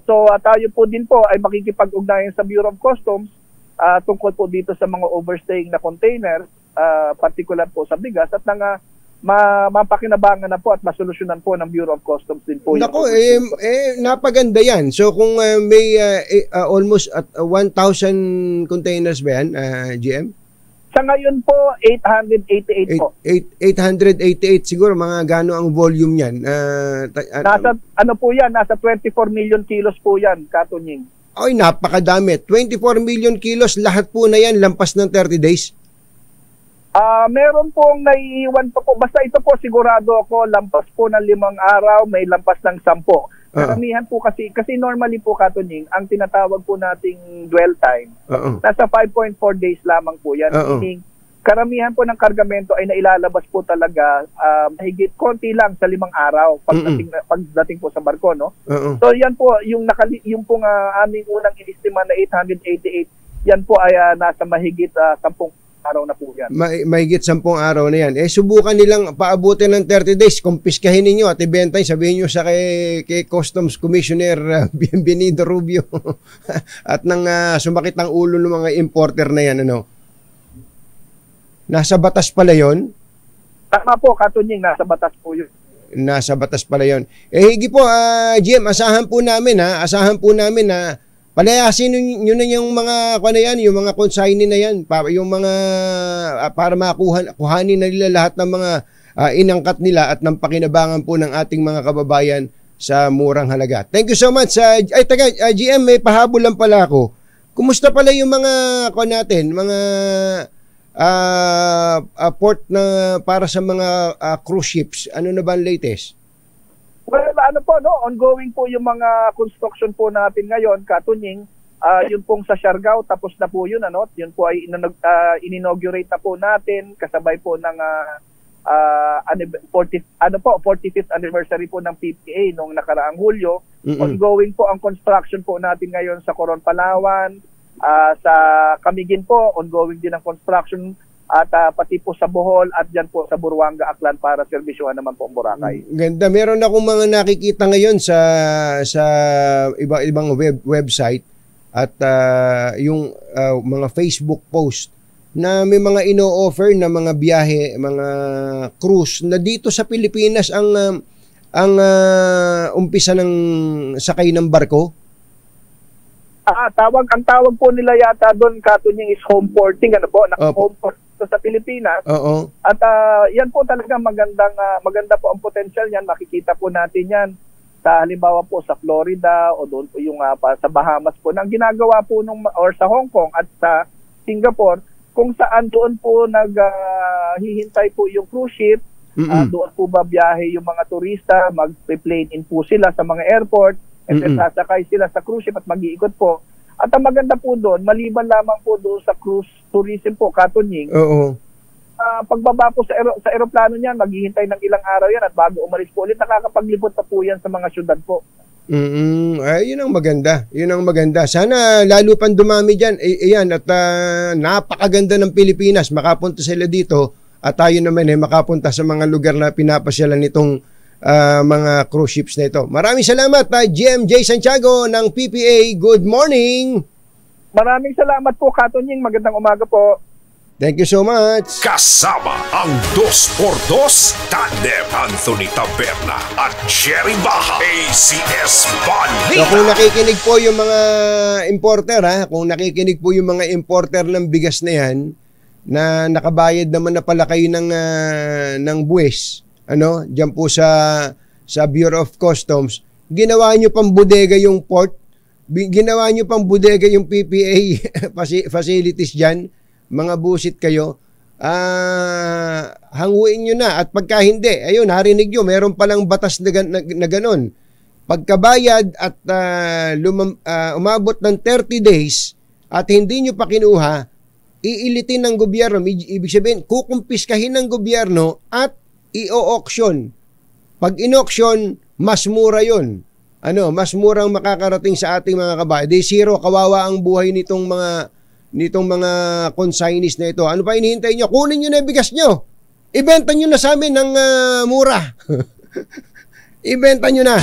So tayo po din po ay makikipag-ugnayan sa Bureau of Customs tungkol po dito sa mga overstaying na container, particular po sa bigas, at mapakinabangan na po at masolusyonan po ng Bureau of Customs din po. Nako, napaganda yan. So kung may almost 1,000 containers ba yan, GM? Sa ngayon po, 888 po. 888 siguro, mga gano ang volume yan? Nasa 24 million kilos po yan, Katunying. Ay, napakadami. 24 million kilos, lahat po na yan, lampas ng 30 days? Meron pong naiiwan pa po. Basta ito po, sigurado ako, lampas po ng 5 araw, may lampas ng 10. Karamihan po kasi normally po, Katunying, ang tinatawag po nating dwell time, nasa 5.4 days lamang po yan. Meaning, karamihan po ng kargamento ay nailalabas po talaga mahigit konti lang sa 5 araw pagdating po sa barko, no? So yan po yung pong aming unang inistima na 888, yan po ay nasa mahigit 10 araw na po yan. Mahigit 10 araw na yan. Subukan nilang paabutin ng 30 days, kumpiskahin ninyo at ibenta, sabihin nyo sa kay Customs Commissioner Bienvenido Rubio at nang sumakit ang ulo ng mga importer na yan, ano? Nasa batas pala yon? Tama po, Katunying, nasa batas po yun. Nasa batas pala yon. Higi po, GM, asahan po namin na palayasin nyo na yung mga yung mga consignee na yan, yung mga para kuhanin na nila lahat ng mga inangkat nila at ng pakinabangan po ng ating mga kababayan sa murang halaga. Thank you so much. GM, may pahabol lang pala ako. Kumusta pala yung mga mga port na para sa mga cruise ships? Ano na ba ang latest? Well, ongoing po yung mga construction po natin ngayon, Katunying. Yun pong sa Siargao, tapos na po yun, ano? Yun po ay in-inaugurate na po natin kasabay po ng 45th anniversary po ng PPA noong nakaraang Hulyo. Ongoing po ang construction po natin ngayon sa Coron, Palawan. Sa Camiguin po, ongoing din ang construction, at pati po sa Bohol at dyan po sa Buruanga, Aklan, para serbisyuhan naman po ang Boracay. Ganda. Meron akong mga nakikita ngayon sa ibang website at yung mga Facebook post na may mga ino-offer na mga biyahe, mga cruise na dito sa Pilipinas ang umpisa ng sakay ng barko. Ang tawag po nila yata doon, Katunying, is home porting, ano po, home port sa Pilipinas. At yan po talaga maganda po ang potential niyan. Makikita po natin yan sa halimbawa po sa Florida o doon po yung sa Bahamas po nang ginagawa po or sa Hong Kong at sa Singapore, kung saan doon po naghihintay po yung cruise ship. Doon po babiyahe yung mga turista, mag-plane in po sila sa mga airport, and then sasakay sila sa cruise ship at mag-iikot po. At ang maganda po doon, maliban lamang po doon sa cruise tourism po, Katunying, pagbaba po sa eroplano niyan, maghihintay ng ilang araw yan at bago umalis po ulit, nakakapaglibot na po yan sa mga syudad po. Ay, yun ang maganda. Yun ang maganda. Sana lalo pang dumami dyan. Ayan, at napakaganda ng Pilipinas. Makapunta sila dito at tayo naman makapunta sa mga lugar na pinapasyalan nitong mga cruise ships na ito. Maraming salamat, GMJ Santiago ng PPA. Good morning! Maraming salamat po, Katonying. Magandang umaga po. Thank you so much. Kasama ang 2x2 Tandem Anthony Taberna at Jerry Baja. ACS Balita. So, kung nakikinig po yung mga importer, kung nakikinig po yung mga importer ng bigas na yan, na nakabayad naman na pala kayo ng buwis, diyan po sa Bureau of Customs, ginawa nyo pang bodega yung port, ginawa nyo pang bodega yung PPA facilities dyan, mga busit kayo, hanguin nyo na. At pagka hindi, ayun, narinig nyo, meron palang batas na ganon. Pagkabayad at umabot ng 30 days at hindi nyo pa kinuha, iilitin ng gobyerno, ibig sabihin, kukumpiskahin ng gobyerno at i-auction. Pag in-auction, mas mura yun. Mas murang makakarating sa ating mga kabayan. Day zero, kawawa ang buhay nitong mga consignees na ito. Ano pa hinihintay nyo? Kunin nyo na yung bigas nyo. Ibenta nyo na sa amin ng mura. Ibenta nyo na.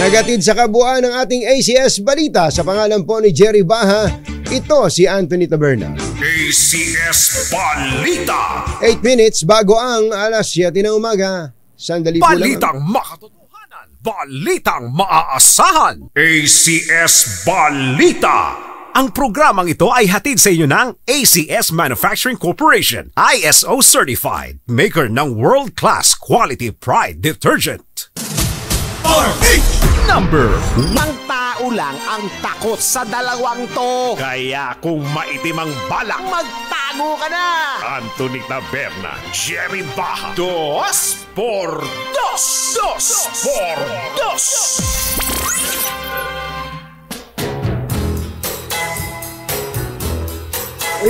Nagatid sa kabuuan ng ating ACS Balita sa pangalan po ni Jerry Baja, ito si Anthony Taberna. ACS Balita. 8 minutes bago ang alas 7 ng umaga. Sandali po lang. Balitang makatotohanan. Balitang maaasahan. ACS Balita. Ang programang ito ay hatid sa inyo ng ACS Manufacturing Corporation, ISO Certified, maker ng world-class quality pride detergent. Number 1. Ang tao lang ang takot sa dalawang to. Kaya kung maitim ang balak, Magtago ka na! Anthony Taberna, Jerry Baja, 2x2.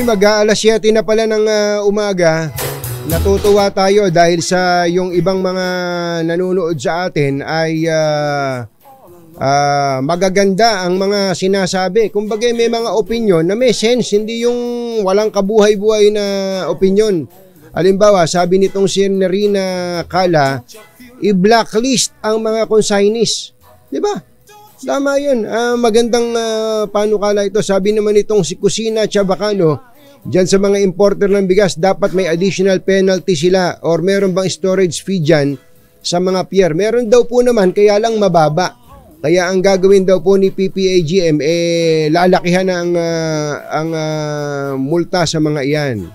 Mag-aalas 7 na pala ng umaga. Natutuwa tayo dahil sa yung ibang mga nanonood sa atin ay magaganda ang mga sinasabi. Kumbaga may mga opinion na may sense, hindi yung walang kabuhay-buhay na opinion. Halimbawa, sabi nitong si Nerina Kala, i-blacklist ang mga consignees. Di ba? Tama yun. Magandang panukala ito. Sabi naman itong si Kusina Chabacano, dyan sa mga importer ng bigas, dapat may additional penalty sila or meron bang storage fee dyan sa mga pier. Meron daw po naman, kaya lang mababa. Kaya ang gagawin daw po ni PPAGM, lalakihan ang multa sa mga iyan.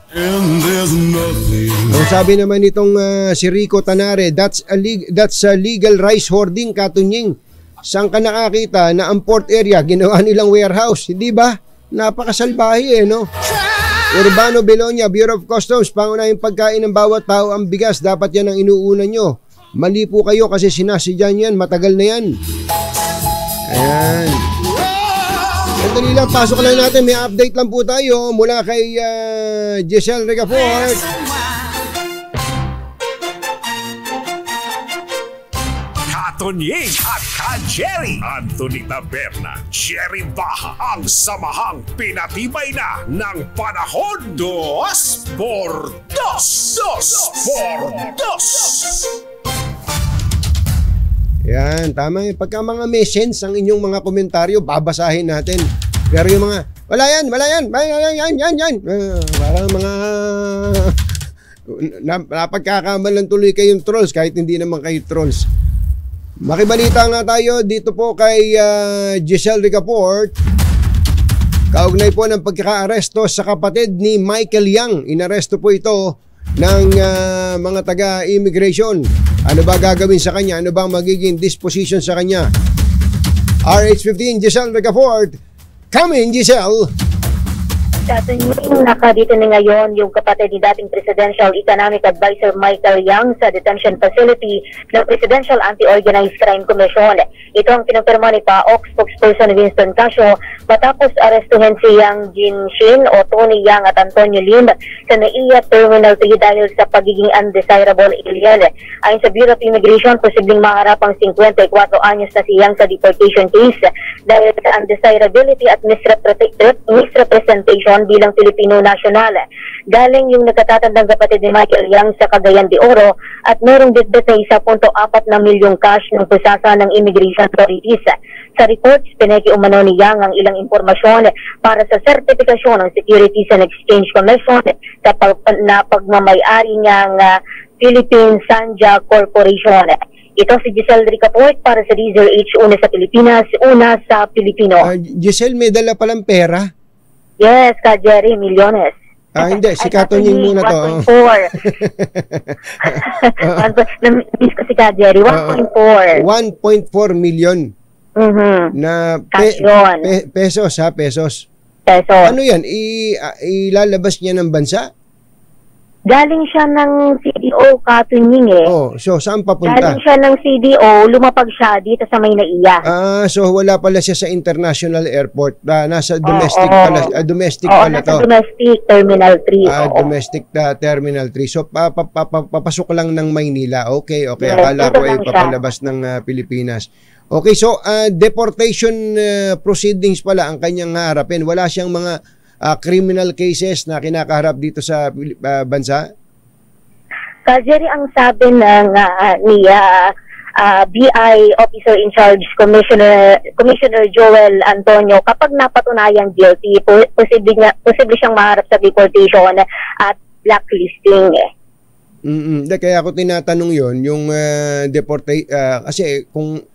Sabi naman itong si Rico Tanare, that's a legal rice hoarding, Katunying. Saan ka nakakita na ang port area ginawa nilang warehouse? Hindi ba? Napakasalbahi no? Urbano Belonia, Bureau of Customs, pangunahing pagkain ng bawat tao ang bigas. Dapat yan ang inuuna nyo. Mali po kayo kasi sinasadyan yan. Matagal na yan. Ayan. Sandali lang, pasok lang natin. May update lang po tayo mula kay Giselle Ricafort. Tonying at Jerry. Anthony Taberna, Jerry Baja, ang samahang pinatibay na ng panahon. 2x2. Yan, tama yun. Pagka mga may sense ang inyong mga komentaryo, babasahin natin. Pero yung mga, wala yan. Parang mga napagkakamalan tuloy kayong trolls kahit hindi naman kayo trolls. Makibalita nga tayo dito po kay Giselle Ricafort. Kaugnay po ng pagkaka-aresto sa kapatid ni Michael Yang. Inaresto po ito ng mga taga-immigration. Ano ba gagawin sa kanya? Ano ba magiging disposition sa kanya? RH15, Giselle Ricafort. Come in, Giselle. Nakadito na ngayon yung kapatid ni dating Presidential Economic Advisor Michael Yang sa detention facility ng Presidential Anti-Organized Crime Commission. Ito ang pinagpirma ni PAOK spokesperson Winston Casio matapos arestuhin si Yang Jinshin o Tony Yang at Antonio Lim sa NAIA Terminal 3 dahil sa pagiging undesirable alien. Ayon sa Bureau of Immigration, posibleng maharap ang 54 anyos na si Yang sa deportation case dahil sa undesirability at misrepresentation bilang Filipino national. Galing yung nagkatatandang kapatid ni Michael Yang sa Cagayan de Oro at merong bitbit na 1.4 na milyong cash ng pusasa ng immigration authorities. Sa reports, pineki umano ni Yang ang ilang impormasyon para sa sertifikasyon ng Securities and Exchange Commission na pagmamayari ng Philippine Sanja Corporation. Ito si Giselle Ricaport para sa Diesel H, una sa Pilipinas, una sa Pilipino. Giselle, may dala palang pera? Yes, Ka Jerry, milyones. Hindi, si Katunying muna to. 1.4. Namiss ko si Ka Jerry, 1.4. 1.4 million. Na pesos ha, pesos. Ano yan? Ilalabas niya ng bansa? Galing siya ng CDO, Katunying so saan papunta? Galing siya ng CDO, lumapag siya dito sa may NAIA. So wala pala siya sa international airport. Nasa domestic pala. Domestic pala to. Domestic Terminal 3. Domestic Terminal 3. So papasok lang ng Maynila. Okay. Akala ko ay papalabas ng Pilipinas. Okay, so deportation proceedings pala ang kanyang harapin. Wala siyang mga criminal cases na kinakaharap dito sa bansa? Jerry, ang sabi ng BI Officer in Charge Commissioner Joel Antonio, kapag napatunayang guilty, posible siyang maharap sa deportation at blacklisting. Kaya ako tinatanong yon yung kasi kung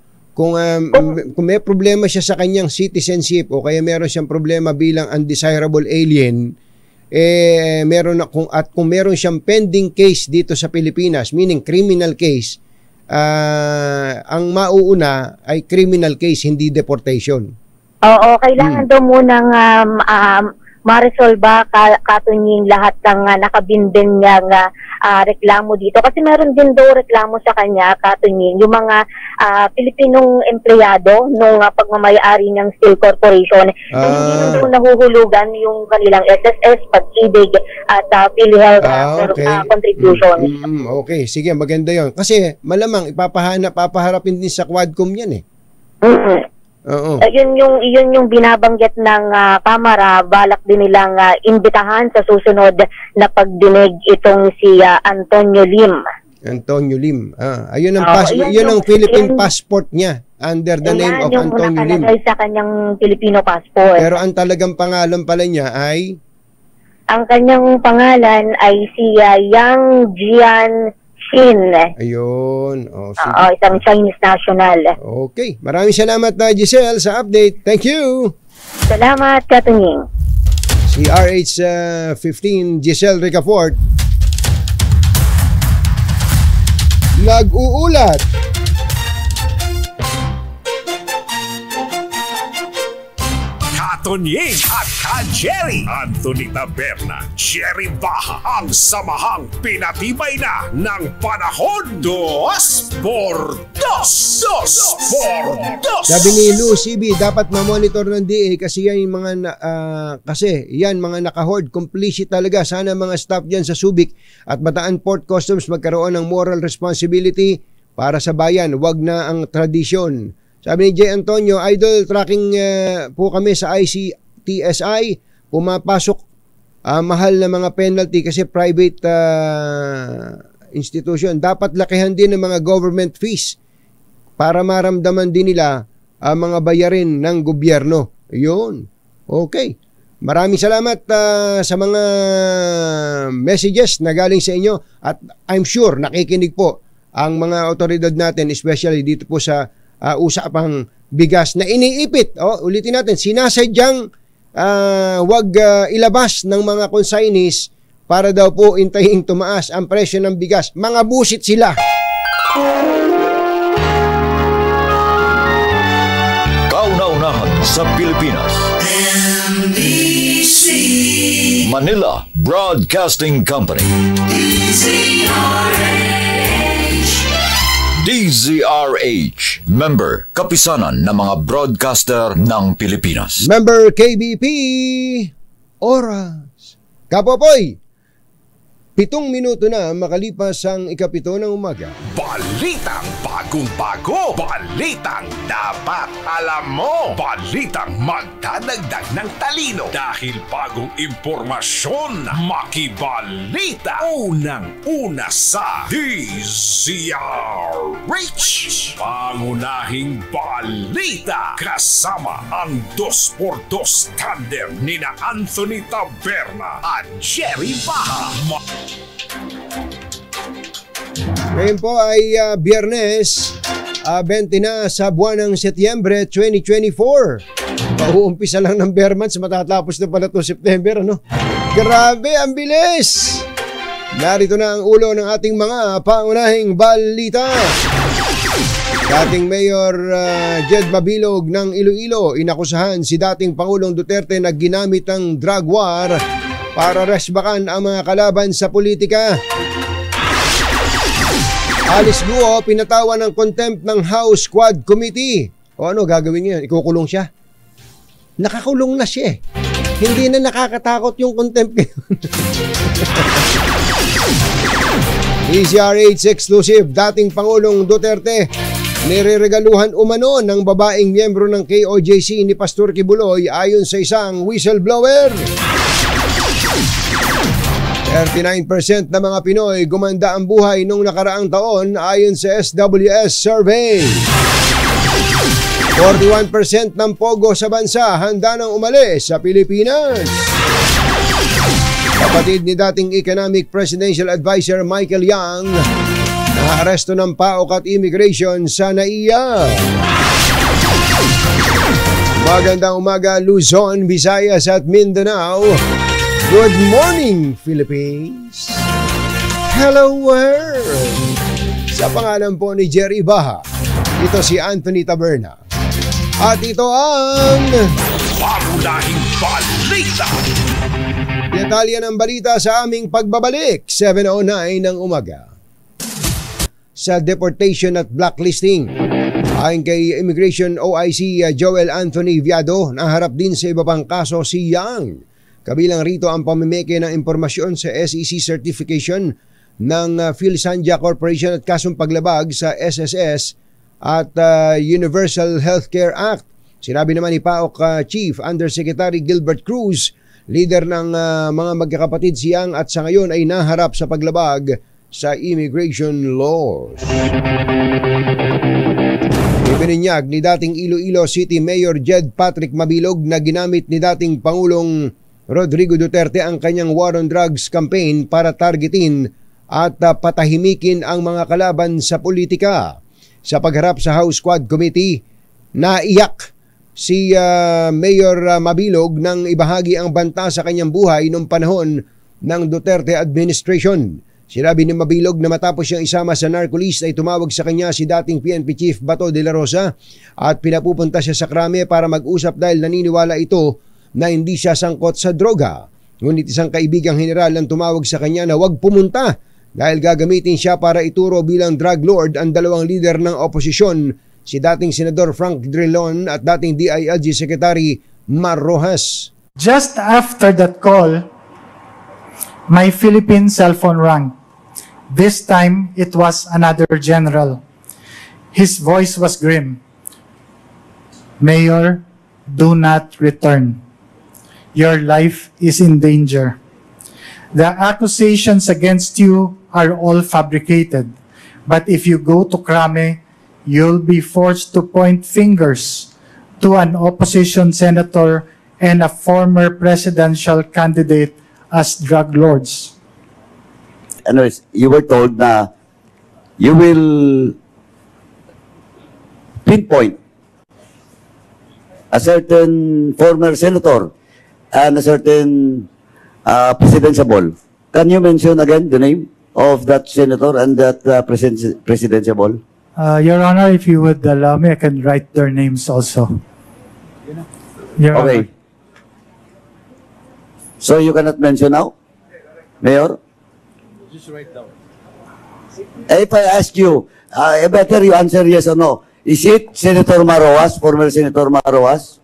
may problema siya sa kanyang citizenship o kaya meron siyang problema bilang undesirable alien, kung meron siyang pending case dito sa Pilipinas, meaning criminal case, ang mauuna ay criminal case, hindi deportation. Oo, kailangan daw munang ma-resolve Katunying lahat ng nakabindin niyang reklamo dito. Kasi meron din daw reklamo sa kanya, Katunying, yung mga Pilipinong empleyado nung pagmamayari ng Steel Corporation. Hindi daw nahuhulugan yung kanilang SSS, Pag-ibig at PhilHealth contributions. Okay, sige, maganda yon. Kasi malamang papaharapin din sa Quadcom yan Yun yung binabanggit ng Kamara. Balak din nilang imbitahan sa susunod na pagdinig itong si Antonio Lim. Ayun ang Philippine passport niya under the name of Antonio Lim. Sa kanyang Filipino passport. Pero ang talagang pangalan pala niya ay? Ang kanyang pangalan ay si Yang Jinshin. Ayun. Isang Chinese national. Okay. Maraming salamat na Giselle sa update. Thank you. Salamat, Katunying. Si RH15 Giselle Ricaport nag-uulat. Katunying at Ka-Jerry, Anthony Taberna, Jerry Baha, ang samahang pinatibay na ng panahon. 2 por 2. Sabi ni Lou CB, dapat ma-monitor ng DA kasi yan yung mga naka-hoard, complicit talaga. Sana mga staff dyan sa Subic at Bataan Port Customs magkaroon ng moral responsibility para sa bayan. Wag na ang tradisyon. Sabi ni J. Antonio, idol tracking po kami sa ICTSI. Pumapasok mahal na mga penalty kasi private institution. Dapat lakihan din ng mga government fees para maramdaman din nila ang mga bayarin ng gobyerno. Yun. Okay. Maraming salamat sa mga messages na galing sa inyo at I'm sure nakikinig po ang mga otoridad natin, especially dito po sa usapang bigas na iniipit. Ulitin natin, sinasadyang wag ilabas ng mga consignees para daw po intayin tumaas ang presyo ng bigas. Mga busit sila. Kauna-unahan sa Pilipinas. NBC Manila Broadcasting Company. DZRH, member, kapisanan ng mga broadcaster ng Pilipinas. Member KBP, oras. Kapopoy, 7 minuto na makalipas ang 7 ng umaga. Balitang bagong-bago, balitang dapat alam mo, balitang magdadagdag ng talino dahil bagong impormasyon, makibalita, unang-una sa DZRH. Pangunahing balita kasama ang 2x2 tandem nina Anthony Taberna at Jerry Baha. Ngayon po ay Biyernes, 20 na sa buwan ng Setyembre 2024. Pauumpisa lang ng bare months, matatapos na pala 2 September, ano? Grabe, ang bilis! Narito na ang ulo ng ating mga pangunahing balita. Dating Mayor Jed Mabilog ng Iloilo, inakusahan si dating Pangulong Duterte na ginamit ang drug war para resbakan ang mga kalaban sa politika. Alice Guo, pinatawan ng contempt ng House Quad Committee. O ano gagawin niya? Ikukulong siya? Nakakulong na siya. Hindi na nakakatakot yung contempt ngayon. DZRH exclusive, dating Pangulong Duterte nireregaluhan umano ng babaeng miyembro ng KOJC ni Pastor Kibuloy ayon sa isang whistleblower. 39% ng mga Pinoy gumanda ang buhay nung nakaraang taon ayon sa SWS survey. 41% ng pogo sa bansa handa nang umalis sa Pilipinas. Kapatid ni dating Economic Presidential Advisor Michael Yang naaresto ng PAOK at Immigration sa NAIA. Magandang umaga Luzon, Visayas at Mindanao. Good morning, Philippines! Hello, world! Sa pangalan po ni Jerry Baha, ito si Anthony Taberna. At ito ang... Pangunahing balita! Detalye ng balita sa aming pagbabalik, 7:09 ng umaga. Sa deportation at blacklisting, ayon kay Immigration OIC Joel Anthony Viado, naharap din sa iba pang kaso si Yang. Kabilang rito ang pamimeke ng impormasyon sa SEC certification ng PhilSandia Corporation at kasong paglabag sa SSS at Universal Healthcare Act. Sinabi naman ni PAOK Chief Undersecretary Gilbert Cruz, leader ng mga magkakapatid siyang at sa ngayon ay naharap sa paglabag sa immigration laws. Ibininyag ni dating Iloilo City Mayor Jed Patrick Mabilog na ginamit ni dating Pangulong Rodrigo Duterte ang kanyang war on drugs campaign para targetin at patahimikin ang mga kalaban sa politika. Sa pagharap sa House Quad Committee, naiyak si Mayor Mabilog nang ibahagi ang banta sa kanyang buhay noong panahon ng Duterte administration. Sinabi ni Mabilog na matapos siyang isama sa narco-list ay tumawag sa kanya si dating PNP Chief Bato de la Rosa at pinapupunta siya sa krame para mag-usap dahil naniniwala ito na hindi siya sangkot sa droga. Ngunit isang kaibigang general ang tumawag sa kanya na huwag pumunta dahil gagamitin siya para ituro bilang drug lord ang dalawang leader ng oposisyon, si dating Senador Frank Drilon at dating DILG Secretary Mar Rojas. Just after that call, my Philippine cell phone rang. This time, it was another general. His voice was grim. Mayor, do not return. Your life is in danger. The accusations against you are all fabricated. But if you go to Krame, you'll be forced to point fingers to an opposition senator and a former presidential candidate as drug lords. Anyways, you were told na you will pinpoint a certain former senator and a certain presidential. Can you mention again the name of that senator and that presidential? Your Honor, if you would allow me, I can write their names also. Your Okay. Honor. So you cannot mention now? Mayor? Just write down. If I ask you, better you answer yes or no. Is it Senator Maroas, former Senator Maroas?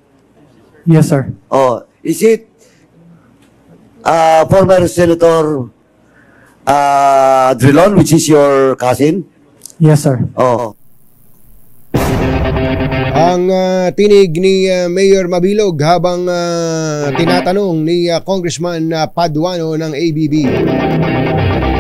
Yes, sir. Oh, is it former Senator Drilon, which is your cousin? Yes, sir. Oh. Ang tinig ni Mayor Mabilog habang tinatanong ni Congressman Paduano ng ABB.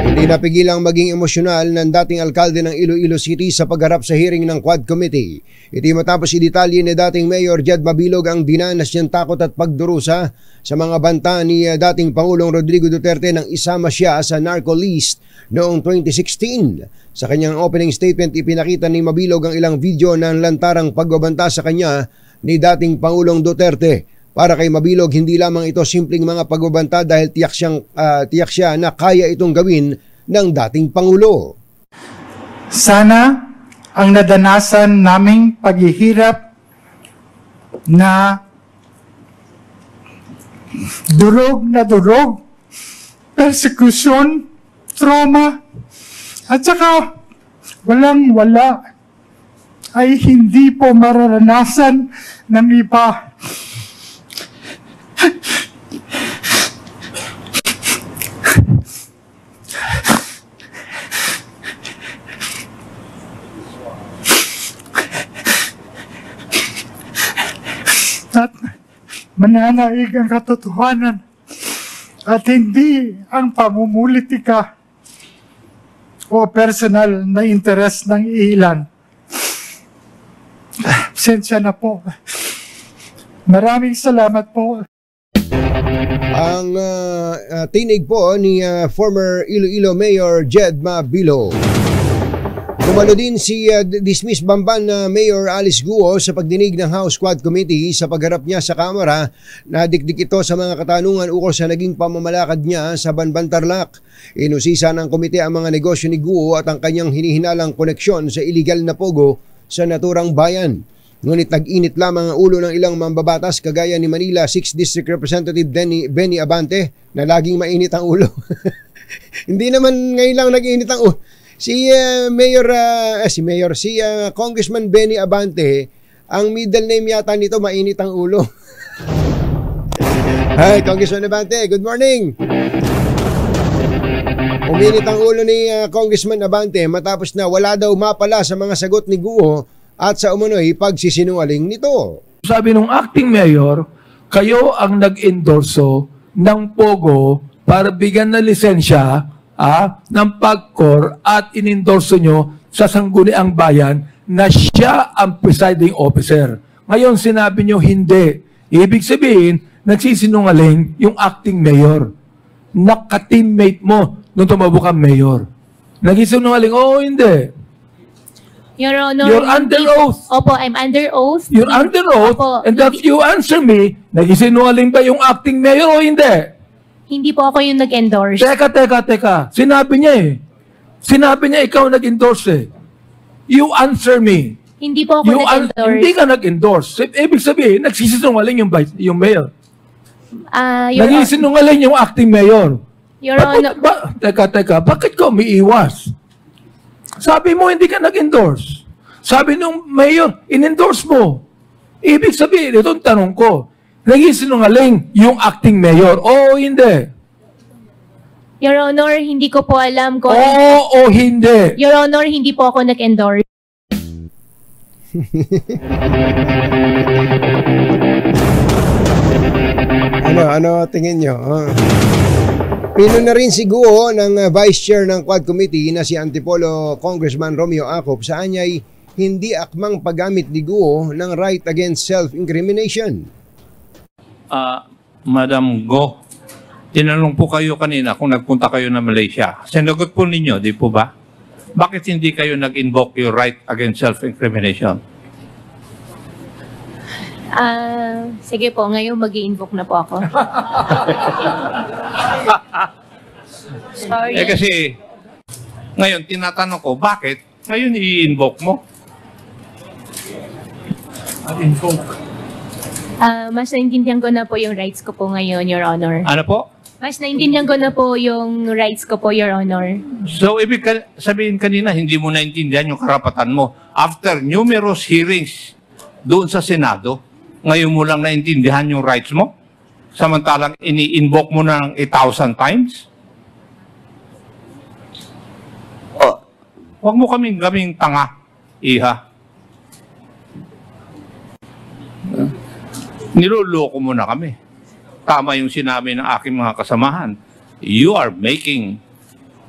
Hindi napigilang maging emosyonal ng dating alkalde ng Iloilo City sa pagharap sa hearing ng Quad Committee. Iti matapos idetalye ni dating Mayor Jed Mabilog ang dinanas niyang takot at pagdurusa sa mga banta ni dating Pangulong Rodrigo Duterte nang isama siya sa narco list noong 2016. Sa kanyang opening statement, ipinakita ni Mabilog ang ilang video ng lantarang pagbabanta sa kanya ni dating Pangulong Duterte. Para kay Mabilog, hindi lamang ito simpleng mga pagbabanta dahil tiyak siya na kaya itong gawin ng dating Pangulo. Sana ang nadanasan naming paghihirap na durog, persecution, trauma, at saka walang-wala ay hindi po mararanasan ng iba. At mananaig ang katotohanan at hindi ang pamumulitika o personal na interes ng ilan. Pasensya na po. Maraming salamat po. Ang tinig po ni former Iloilo Mayor Jed Mabilog. Dumalo din si dismiss Bamban na Mayor Alice Guo sa pagdinig ng House Quad Committee sa pagharap niya sa Kamara. Nadikdik ito sa mga katanungan ukol sa naging pamamalakad niya sa Banban Tarlac. Inusisa ng komite ang mga negosyo ni Guo at ang kanyang hinihinalang koneksyon sa iligal na pogo sa naturang bayan. Ngunit nag-init lamang ang ulo ng ilang mambabatas kagaya ni Manila 6th District Representative Benny Abante na laging mainit ang ulo. Hindi naman ngayon lang nag-init ang ulo. Si Congressman Benny Abante, ang middle name yata nito mainit ang ulo. Hi, Congressman Abante, good morning. Uminit ang ulo ni Congressman Abante matapos na wala daw mapala sa mga sagot ni Guo at sa umunoy pagsisinungaling nito. Sabi nung acting mayor, kayo ang nag-endorso ng POGO para bigyan na lisensya ng PAGCOR at inendorso nyo sa Sangguniang Bayan na siya ang presiding officer. Ngayon sinabi nyo hindi. Ibig sabihin, nagsisinungaling yung acting mayor. Naka-teammate mo nung tumabo kang mayor. Nagsisinungaling, oo, hindi. Your Honor, you're under oath. Opo, I'm under oath. You're under oath, Opo, and that you answer me, nagsisinungaling ba yung acting mayor o hindi? Hindi po ako yung nag-endorse. Teka. Sinabi niya eh. Sinabi niya ikaw nag-endorse eh. You answer me. Hindi po ako nag-endorse. Hindi ka nag-endorse. Ibig sabihin, nagsisinungaling yung mayor. Nagsisinungaling yung acting mayor. Your Honor. Teka. Bakit ka umiiwas? Sabi mo, hindi ka nag-endorse. Sabi nung mayor, in-endorse mo. Ibig sabihin, itong tanong ko, nagsisinungaling yung acting mayor o hindi? Your Honor, hindi ko po alam kung... Oo o hindi? Your Honor, hindi po ako nag-endorse. Ano tingin nyo? Pino na rin si Guo ng Vice Chair ng Quad Committee na si Antipolo Congressman Romeo Acop sa anyay hindi akmang paggamit ni Guo ng right against self-incrimination. Madam Go, tinanong po kayo kanina kung nagpunta kayo na Malaysia. Sinagot po ninyo, di po ba? Bakit hindi kayo nag-invoke your right against self-incrimination? Sige po, ngayon mag-i-invoke na po ako. Sorry. Kasi, ngayon, tinatanong ko, bakit ngayon i-invoke mo? Invoke. Mas naintindihan ko na po yung rights ko po ngayon, Your Honor. Ano po? Mas naintindihan ko na po yung rights ko po, Your Honor. So, ibig sabihin kanina, hindi mo naintindihan yung karapatan mo. After numerous hearings doon sa Senado, ngayon mo lang naintindihan yung rights mo? Samantalang ini-invoke mo na ng 1,000 times? Huwag mo kaming tanga, iha. Niloloko mo na kami. Tama yung sinabi ng aking mga kasamahan. You are making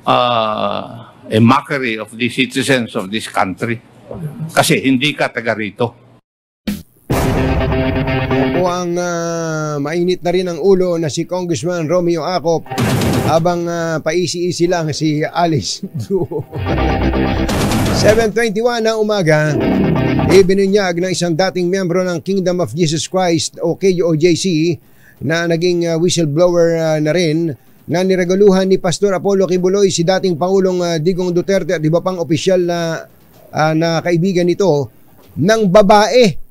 a mockery of the citizens of this country. Kasi hindi ka taga rito. Po ang mainit na rin ang ulo na si Congressman Romeo Acop habang paisi-isi lang si Alice Duo. 7:21 ng umaga, ibinunyag ng isang dating miyembro ng Kingdom of Jesus Christ o KOJC na naging whistleblower na rin na nireguluhan ni Pastor Apollo Kibuloy si dating Pangulong Digong Duterte at iba pang opisyal na kaibigan nito ng babae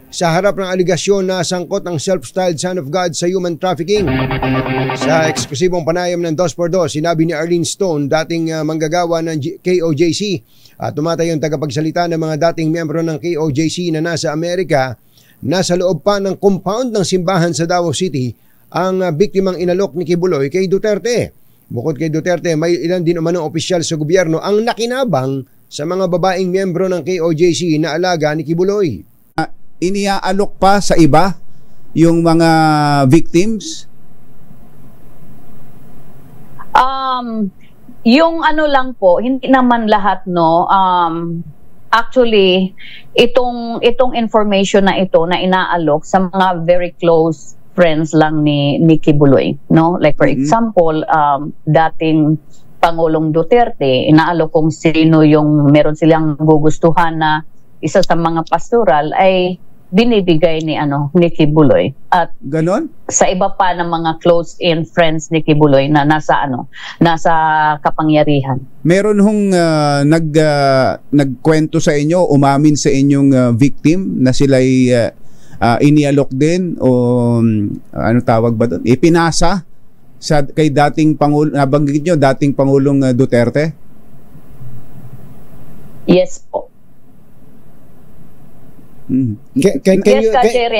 sa harap ng aligasyon na sangkot ang self-styled Son of God sa human trafficking. Sa eksklusibong panayam ng 2x2, sinabi ni Arlene Stone, dating manggagawa ng KOJC at tumatayong tagapagsalita ng mga dating miyembro ng KOJC na nasa Amerika, nasa loob pa ng compound ng simbahan sa Davao City ang biktimang inalok ni Kibuloy kay Duterte. Bukod kay Duterte, may ilan din umanong opisyal sa gobyerno ang nakinabang sa mga babaeng miyembro ng KOJC na alaga ni Kibuloy. Iniaalok pa sa iba yung mga victims? Yung ano lang po, hindi naman lahat, no. Actually, itong information na ito na inaalok sa mga very close friends lang ni Kibuloy, no? Like for example, dating Pangulong Duterte, inaalok kung sino yung meron silang gugustuhan na isa sa mga pastoral ay binibigay ni Kibuloy. At ganon? Sa iba pa ng mga close-in friends ni Kibuloy na nasa kapangyarihan. Meron hong nagkwento sa inyo, umamin sa inyong victim na sila'y inialok din o ano tawag ba doon? Ipinasa kay dating Pangulo, nabanggit nyo, dating Pangulong Duterte? Yes po.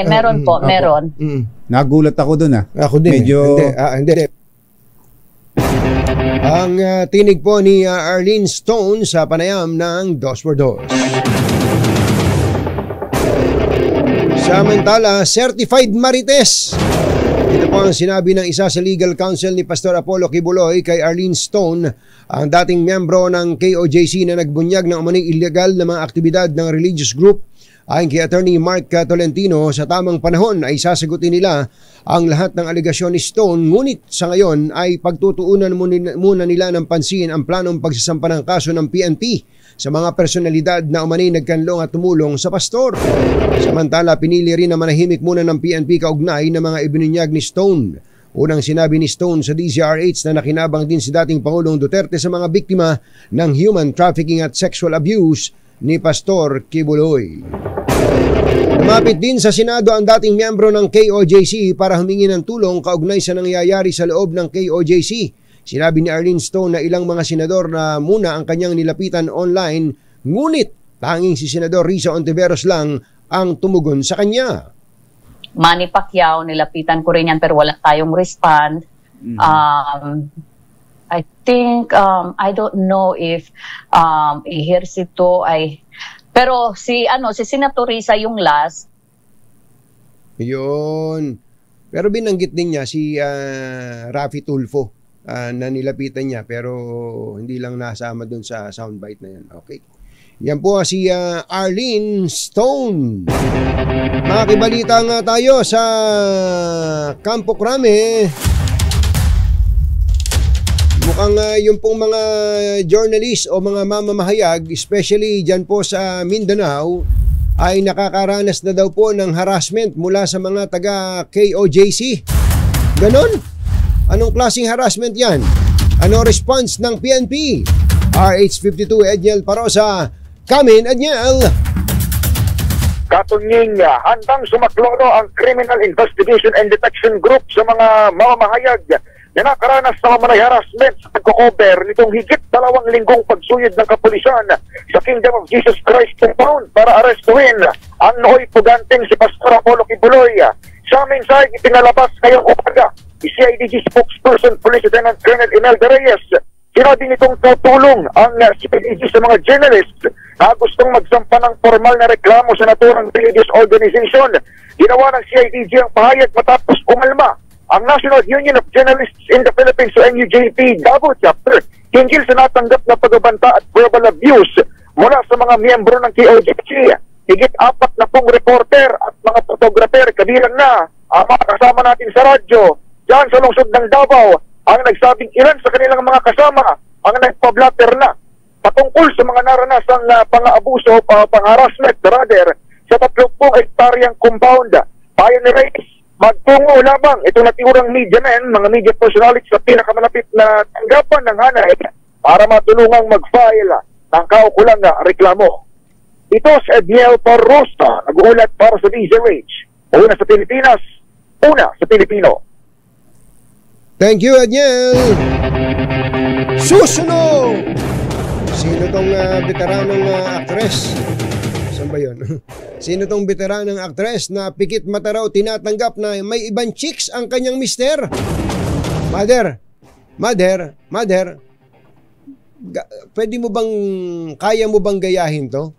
Meron po, meron. Nagulat ako doon Ako din. Medyo... Hindi. Ang tinig po ni Arlene Stone sa panayam ng 2x2. Samantala, certified marites. Ito po ang sinabi ng isa sa legal counsel ni Pastor Apollo Kibuloy kay Arlene Stone, ang dating miyembro ng KOJC na nagbunyag ng umaning illegal na mga aktibidad ng religious group. Ayon kay Attorney Mark Tolentino, sa tamang panahon ay sasagutin nila ang lahat ng aligasyon ni Stone, ngunit sa ngayon ay pagtutuunan muna nila ng pansin ang planong pagsasampa ng kaso ng PNP sa mga personalidad na umanay nagkanlong at tumulong sa pastor. Samantala, pinili rin na manahimik muna ng PNP kaugnay ng mga ibinunyag ni Stone. Unang sinabi ni Stone sa DZRH na nakinabang din si dating Pangulong Duterte sa mga biktima ng human trafficking at sexual abuse ni Pastor Kibuloy. Lumapit din sa Senado ang dating miyembro ng KOJC para humingi ng tulong kaugnay sa nangyayari sa loob ng KOJC. Sinabi ni Arlene Stone na ilang mga senador na muna ang kanyang nilapitan online, ngunit tanging si Senador Risa Ontiveros lang ang tumugon sa kanya. Manny Pacquiao, nilapitan ko rin yan pero wala tayong respond. I think, I don't know if Ejercito ay... Pero si Senator Risa yung last. Yun. Pero binanggit din niya si Raffy Tulfo na nilapitan niya pero hindi lang nasama dun sa soundbite na yan. Okay. Yan po si Arlene Stone. Makibalita nga tayo sa Campo Crame. Mukhang yung pong mga journalist o mga mamamahayag, especially dyan po sa Mindanao, ay nakakaranas na daw po ng harassment mula sa mga taga KOJC. Ganon? Anong klaseng harassment yan? Ano response ng PNP? RH52 Edniel Parosa, Kamin Edniel. Katunying handang sumaklono ang Criminal Investigation and Detection Group sa mga mamamahayag na nakaranas sa mamanay harassment sa pagko-cover nitong higit 2 linggong pagsuyod ng kapulisan sa Kingdom of Jesus Christ compound para arestuhin ang nooy puganteng si Pastor Apollo Kibuloy. Sa mensahe ipinalabas ngayong umaga, si CIDG spokesperson Police Lieutenant Colonel Imelda Reyes, sinabi nitong tutulong ang CIDG sa mga journalists na gustong magsampa ng formal na reklamo sa naturang religious organization. Ginawa ng CIDG ang pahayag matapos umalma ang National Union of Journalists in the Philippines o NUJP Davao Chapter hinggil sa natanggap na pagbabanta at verbal abuse mula sa mga miyembro ng KOJC. Higit 40 reporter at mga photographer, kabilang na ang mga kasama natin sa radyo dyan sa lungsod ng Davao, ang nagsabing ilan sa kanilang mga kasama ang nagpa-blatter na patungkol sa mga naranasang pang-abuso o pang-harassment rather sa 30 hektaryang compound. Payo ni Reyes, magtungo lamang itong naturang media men, mga media personalities sa pinakamalapit na tanggapan ng hanay para matulungang mag-file ng kaukulang reklamo. Ito si Edniel Parrosta, nag-uulat para sa DZRH. Una sa Pilipinas, una sa Pilipino. Thank you, Edniel. Susunod! Sino tong veteranong actress? Saan ba yun? Sino tong veteranong actress na pikit mata raw tinatanggap na may ibang chicks ang kanyang mister? Mother, pwede mo bang, kaya mo bang gayahin to?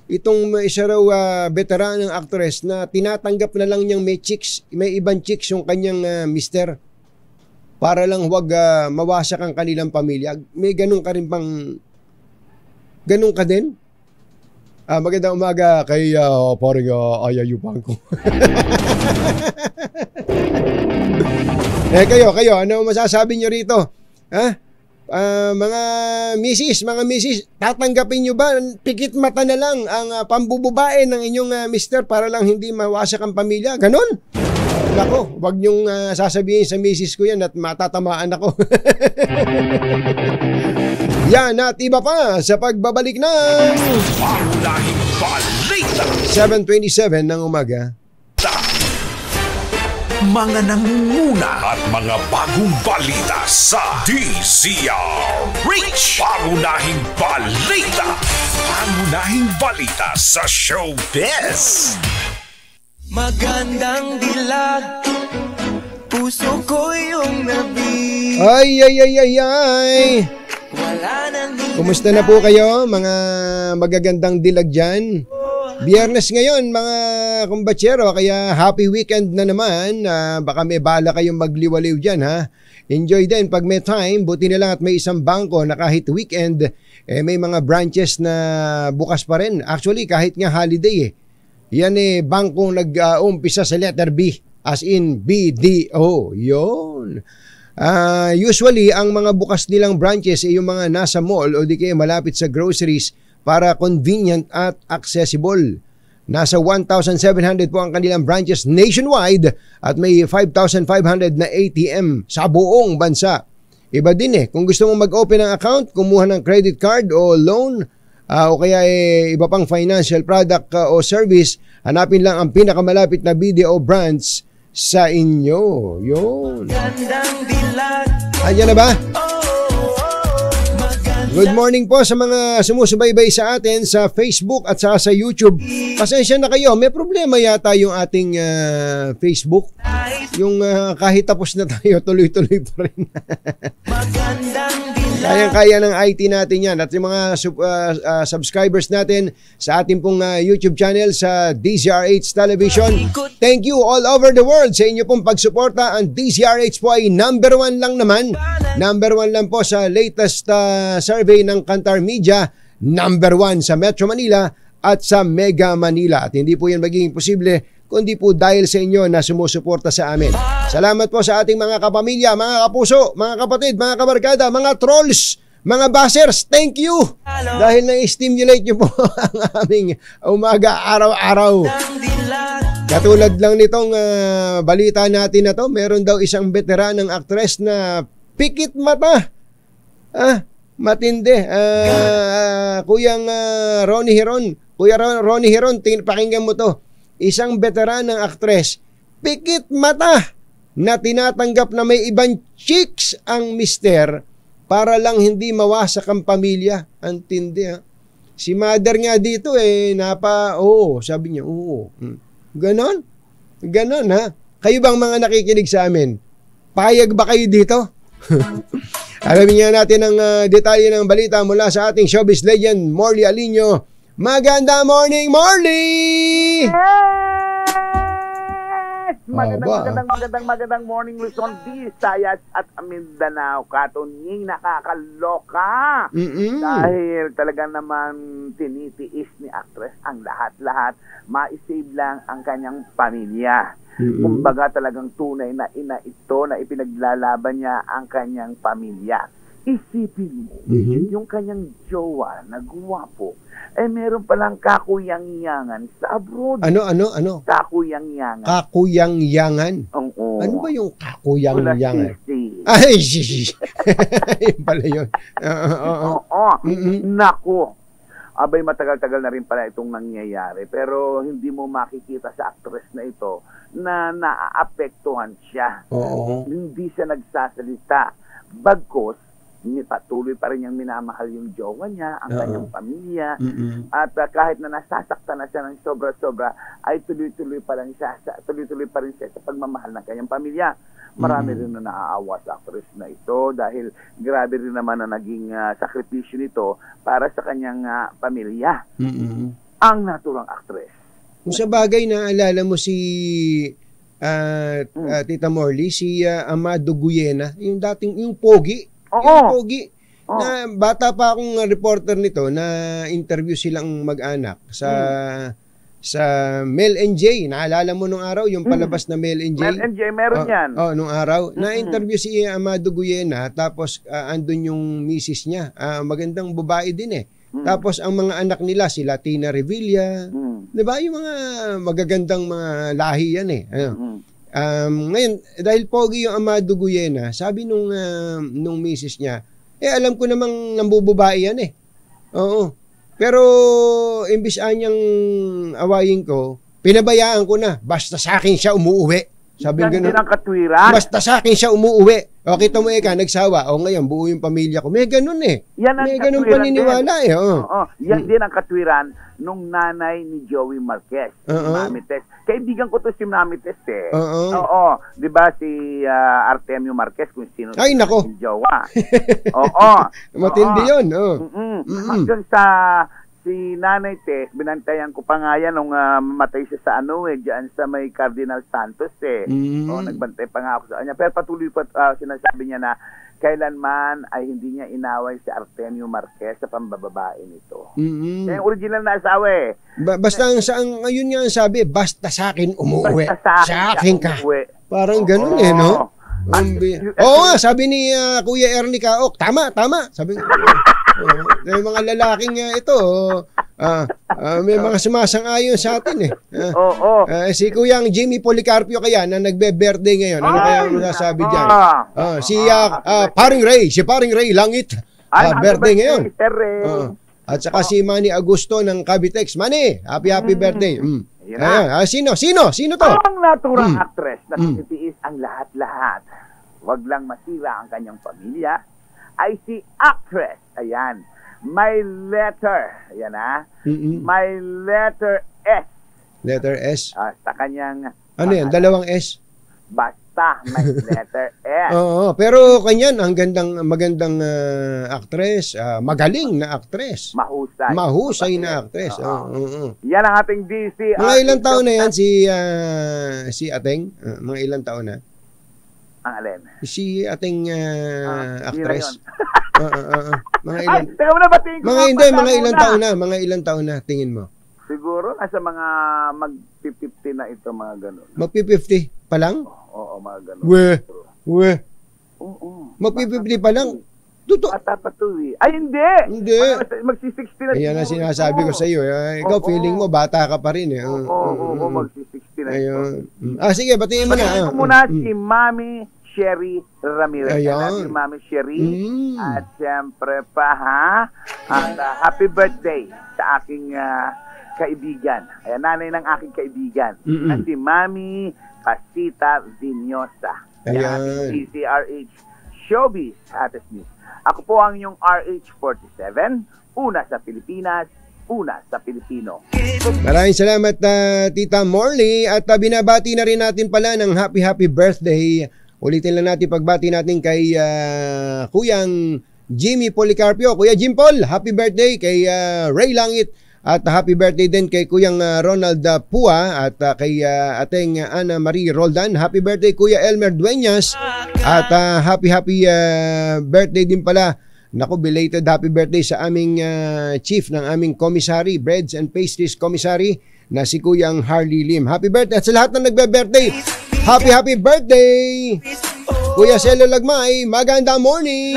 Itong isa raw veteranong actress na tinatanggap na lang niyang may ibang chicks yung kanyang mister para lang huwag mawasak ang kanilang pamilya. May ganun ka rin pang, ganun ka din? Magandang umaga kay parang Ayayupan ko. Kayo, ano masasabi nyo rito? Mga misis, tatanggapin nyo ba? Pikit mata na lang ang pambububae ng inyong mister para lang hindi mawasak ang pamilya? Ganon? Nako, wag nyong sasabihin sa misis ko yan at matatamaan ako. Yan at iba pa sa pagbabalik ng Pangunahing balita 7:27 ng umaga. Mga nangunguna at mga bagong balita sa DZRH. Pangunahing balita. Pangunahing balita sa showbiz. Magandang dilag, puso ko yung nabi. Ay. Kumusta na po kayo mga magagandang dilag dyan? Biyernes ngayon mga kumbatsero, kaya happy weekend na naman. Baka may bala kayong magliwaliw dyan ha. Enjoy din pag may time, buti na lang at may isang bangko na kahit weekend, may mga branches na bukas pa rin. Actually kahit nga holiday yan bangkong nag-umpisa sa letter B, as in BDO. Yun. Usually, ang mga bukas nilang branches ay yung mga nasa mall o di kaya malapit sa groceries para convenient at accessible. Nasa 1,700 po ang kanilang branches nationwide at may 5,500 na ATM sa buong bansa. Iba din kung gusto mong mag-open ng account, kumuha ng credit card o loan, o kaya iba pang financial product o service, hanapin lang ang pinakamalapit na BDO branch sa inyo. Yun. Andiyan na ba? Good morning po sa mga sumusubaybay sa atin sa Facebook at sa YouTube. Pasensya na kayo, may problema yata yung ating Facebook. Yung kahit tapos na tayo, tuloy-tuloy pa rin. Kaya-kaya ng IT natin yan. At yung mga subscribers natin sa ating pong YouTube channel sa DZRH Television. Thank you all over the world sa inyo pong pagsuporta. Ang DZRH po ay number 1 lang naman. Number 1 lang po sa latest survey ng Kantar Media. Number 1 sa Metro Manila at sa Mega Manila. At hindi po yan magiging posible kundi po dahil sa inyo na sumusuporta sa amin. Salamat po sa ating mga kapamilya, mga kapuso, mga kapatid, mga kabarkada, mga trolls, mga bashers. Thank you! Dahil na-stimulate nyo po ang aming umaga araw-araw. Katulad lang nitong balita natin na to, meron daw isang veteranang actress na pikit mata. Matindi. Kuyang Ronnie Hiron, Kuya Ronnie Heron, pakinggan mo to. Isang veteranang aktres, pikit mata na tinatanggap na may ibang chicks ang mister para lang hindi mawasak ang pamilya. Ang tindi, ha? Si mother nga dito sabi niya, oo. Ganon? Ganon, ha? Kayo bang mga nakikinig sa amin? Payag ba kayo dito? Alamin nga natin ang detalye ng balita mula sa ating showbiz legend, Morley Alinio. Maganda morning, Morley! Magandang morning, Luzon, Visayas at Mindanao. Katunying nakakaloka. Dahil talaga naman tinitiis ni actress ang lahat-lahat. Ma-save lang ang kanyang pamilya. Kumbaga talagang tunay na ina ito na ipinaglalaban niya ang kanyang pamilya. Isipin mo, yung kanyang jowa na guwapo, meron palang kakuyang-yangan sa abroad. Ano? Kakuyang-yangan. Kakuyang-yangan? Oo. Ano ba yung kakuyang-yangan? Ay, yun pala yun. Oo. Naku. Abay, matagal-tagal na rin pala itong nangyayari. Pero hindi mo makikita sa actress na ito na naaapektuhan siya. Oo. Hindi siya nagsasalita. Bagkos, patuloy pa rin niyang minamahal yung jowa niya, ang kanyang pamilya. At kahit na nasasaktan na siya ng sobra-sobra, ay tuloy-tuloy pa rin siya sa pagmamahal ng kanyang pamilya. Marami rin na naaawa sa actress na ito dahil grabe rin naman na naging sakripisyo nito para sa kanyang pamilya. Ang naturang actress. Kung sa bagay, naalala mo si Tita Morley, si Amado Guyena, yung dating, yung pogi. Yung pogi. Na bata pa akong reporter nito na interview silang mag-anak sa Mel and J. Naalala mo nung araw yung palabas na Mel and J? Mel and J, meron yan. Nung araw. Na-interview si Amado Guyena, tapos andun yung misis niya. Magandang babae din eh. Tapos ang mga anak nila, sila Tina Revilla. Diba? Yung mga magagandang mga lahi yan eh. Ngayon, dahil pogi yung Amado Guyena, sabi nung misis niya, alam ko namang nambububae yan eh. Oo. Pero imbis anyang awayin ko, pinabayaan ko na. Basta sa akin siya umuuwi. Sabi gano'n. Yan ang katwiran. Basta sa akin siya umuuwi. O kita mo nagsawa. O ngayon, buo yung pamilya ko. May ganun eh. Yan ang may ganun paniniwala eh. Yan din ang katwiran nung nanay ni Joey Marquez. Mami Tess. Kaibigan ko to si Mami Tess eh. Oo. Diba si Artemio Marquez kung sino ay, nako. Si jowa. Oo. Matindi yun. Hanggang sa si Nanay Tess, binantayan ko pa nga yan nung mamatay siya sa dyan sa may Cardinal Santos eh. Nagbantay pa nga ako sa kanya. Pero patuloy pa sinasabi niya na kailanman ay hindi niya inaway si Artemio Marquez sa pambababae nito. Kaya original na asawa eh. Basta ngayon nga ang sabi, basta sa akin umuwi. Basta sa akin ka. Umuwi. Parang ganun eh, no? Oo nga, sabi ni Kuya Ernie Kaok, tama. Sabi may mga lalaking ito, may mga sumasang-ayon sa atin eh. Si Kuyang Jimmy Policarpio kaya na nagbe-birthday ngayon. Ano kaya ang masasabi dyan? Si Paring Ray Langit, birthday ngayon. At saka si Manny Augusto ng Cavitex. Manny, happy birthday. Sino to? Ang naturang actress na tinitiis ang lahat-lahat. Wag lang masira ang kanyang pamilya ay si actress. Ayan. May letter. Ayan May letter S. Letter S? Sa kanyang... Ano yan? Dalawang S? Basta may letter S. Oo. Pero kanyan, magandang actress. Magaling na actress. Mahusay na actress. Yan ang ating DC. Mga ilang taon na yan si Ateng? Mga ilang taon na? Ang alin? Si ating actress. Mga ilan? Teka mo na batiin ko. Mga ilang taon na tingin mo? Siguro nasa mga mag-50 na ito, mga ganun. Mag-50 pa lang? Oo, mga ganun. Mag-50 pa lang? Bata pa to eh. Ay, hindi. Magsi-60 na. Ayan ang sinasabi ko sa iyo. Ikaw, feeling mo, bata ka pa rin eh. Oo, magsi-60 na ito. Sige, batiin mo na. Batiin ko muna si Mami Sherry Ramirez. Ayan. Mami Sherry. At siyempre pa at happy birthday sa aking kaibigan. Ayan, nanay ng aking kaibigan. Na si Mami Pasita Vinyosa. Ayan. DZRH Showbiz Hottest News. Ako po ang yung RH47, una sa Pilipinas, una sa Pilipino. Maraming salamat Tita Morley at binabati na rin natin pala ng happy birthday. Ulitin lang natin pagbati natin kay Kuyang Jimmy Policarpio. Kuya Jim Paul, happy birthday kay Ray Langit. At happy birthday din kay Kuyang Ronald Pua at kay ating Ana Marie Roldan. Happy birthday Kuya Elmer Dueñas. At happy birthday din pala. Naku, belated happy birthday sa aming chief ng aming commissary, Breads and Pastries Commissary na si Kuyang Harley Lim. Happy birthday at sa lahat ng nagbe-birthday. Happy birthday! Kuya Celo Lagmay, magandang morning!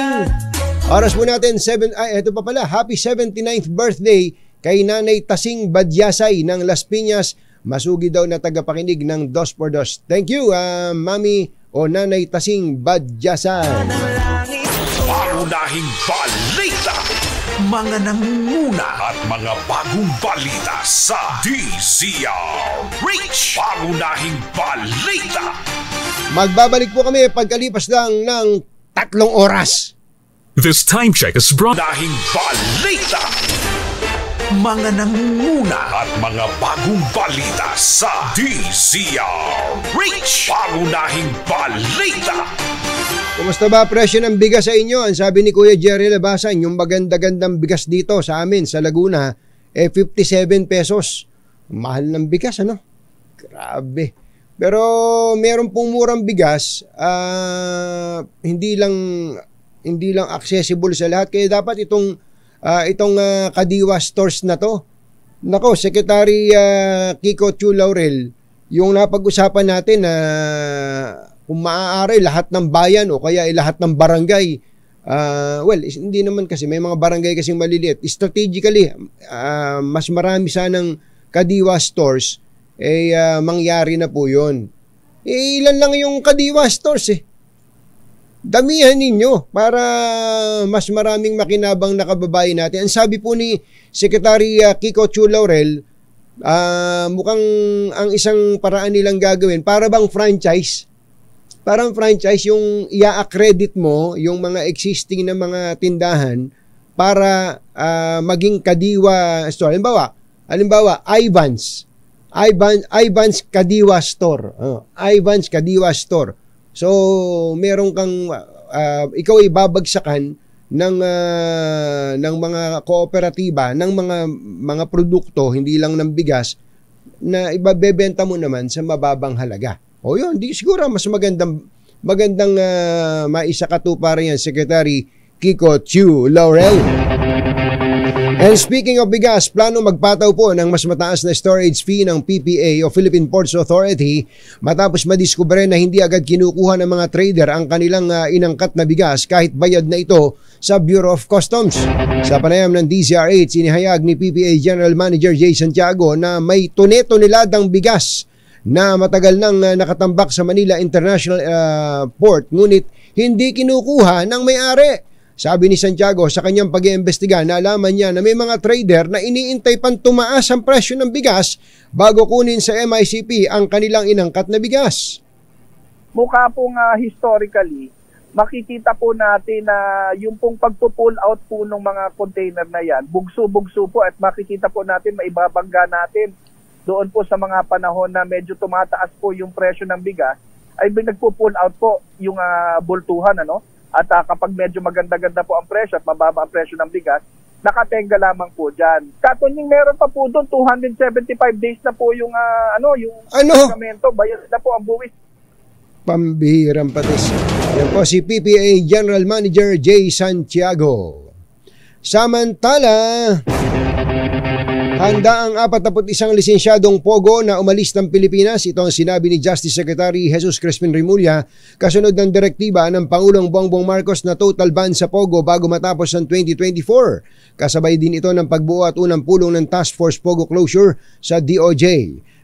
Oras po natin, ito pa pala, happy 79th birthday kay Nanay Tasing Badyasay ng Las Piñas, masugi daw na tagapakinig ng 2x2. Thank you, Mami o Nanay Tasing Badyasay. Pangunahing balita, mga nangunguna at mga bagong balita sa DZRH. Pangunahing balita. Magbabalik po kami pagkalipas lang ng 3 oras. This time check is brought. Pangunahing balita, mga nangunguna at mga bagong balita sa DZRH. Pangunahing balita. Kumusta ba presyo ng bigas sa inyo? Ang sabi ni Kuya Jerry Labasan, yung maganda-gandang bigas dito sa amin sa Laguna, 57 pesos. Mahal ng bigas, ano? Grabe. Pero meron pong murang bigas, hindi lang accessible sa lahat. Kaya dapat itong Kadiwa stores na to. Nako, Secretary Kiko Chu Laurel, yung napag-usapan natin na kung maaari lahat ng bayan o kaya lahat ng barangay, hindi naman kasi may mga barangay kasing maliliit. Strategically, mas marami sanang Kadiwa stores, mangyari na po yun. Ilan lang yung Kadiwa stores Damihan ninyo para mas maraming makinabang na kababayan natin. Ang sabi po ni Secretary Kiko Chu Laurel, mukhang ang isang paraan nilang gagawin, para bang franchise. Parang franchise yung i-accredit mo yung mga existing na mga tindahan para maging Kadiwa store. Halimbawa, Ivan's Kadiwa Store. Ivan's Kadiwa Store. So, meron kang ikaw ay babagsakan ng mga kooperatiba, ng mga produkto, hindi lang ng bigas, na ibabebenta mo naman sa mababang halaga. O yun, siguro mas magandang maisakatuparan yan, Secretary Kiko Chu Laurel. And speaking of bigas, plano magpataw po ng mas mataas na storage fee ng PPA o Philippine Ports Authority matapos madiskubre na hindi agad kinukuha ng mga trader ang kanilang inangkat na bigas kahit bayad na ito sa Bureau of Customs. Sa panayam ng DZRH, inihayag ni PPA General Manager Jay Santiago na may tone-toneladang bigas na matagal nang nakatambak sa Manila International Port ngunit hindi kinukuha ng may-ari. Sabi ni Santiago, sa kanyang pag-iimbestiga, naalaman niya na may mga trader na iniintay pang tumaas ang presyo ng bigas bago kunin sa MICP ang kanilang inangkat na bigas. Mukha pong historically, makikita po natin na yung pong pagpo-pull out po ng mga container na yan, bugso-bugso po at makikita po natin, maibabangga natin doon po sa mga panahon na medyo tumataas po yung presyo ng bigas, ay nagpo-pull out po yung bultuhan, ano? At kapag medyo maganda-ganda po ang presyo at mababa ang presyo ng bigas, nakatenga lamang po dyan. Katunying meron pa po doon, 275 days na po yung pagamento, bayad na po ang buwis. Pambihirang patis. Yan po si PPA General Manager Jay Santiago. Samantala, handa ang 41 lisensyadong Pogo na umalis ng Pilipinas. Ito ang sinabi ni Justice Secretary Jesus Crispin Remulla kasunod ng direktiba ng Pangulong Bongbong Marcos na total ban sa Pogo bago matapos ang 2024. Kasabay din ito ng pagbuo at unang pulong ng Task Force Pogo Closure sa DOJ.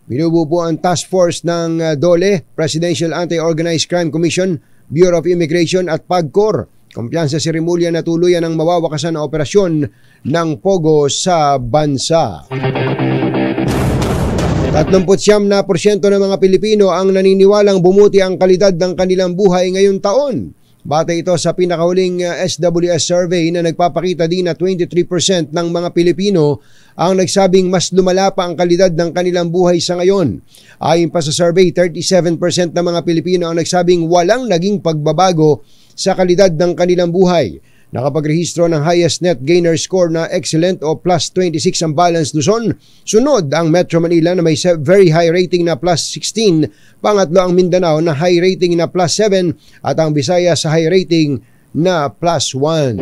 Binubuo po ang Task Force ng DOLE, Presidential Anti-Organized Crime Commission, Bureau of Immigration at PAGCOR. Kumpiyansa si Remulla na tuluyan ang mawawakasan na operasyon ng Pogo sa bansa. 39% ng mga Pilipino ang naniniwalang bumuti ang kalidad ng kanilang buhay ngayong taon. Batay ito sa pinakahuling SWS survey na nagpapakita din na 23% ng mga Pilipino ang nagsabing mas lumala pa ang kalidad ng kanilang buhay sa ngayon. Ayon pa sa survey, 37% ng mga Pilipino ang nagsabing walang naging pagbabago sa kalidad ng kanilang buhay. Nakapagrehistro ng highest net gainer score na excellent o plus 26 ang Balance Luzon. Sunod ang Metro Manila na may very high rating na plus 16. Pangatlo ang Mindanao na high rating na plus 7 at ang Visayas sa high rating na plus 1.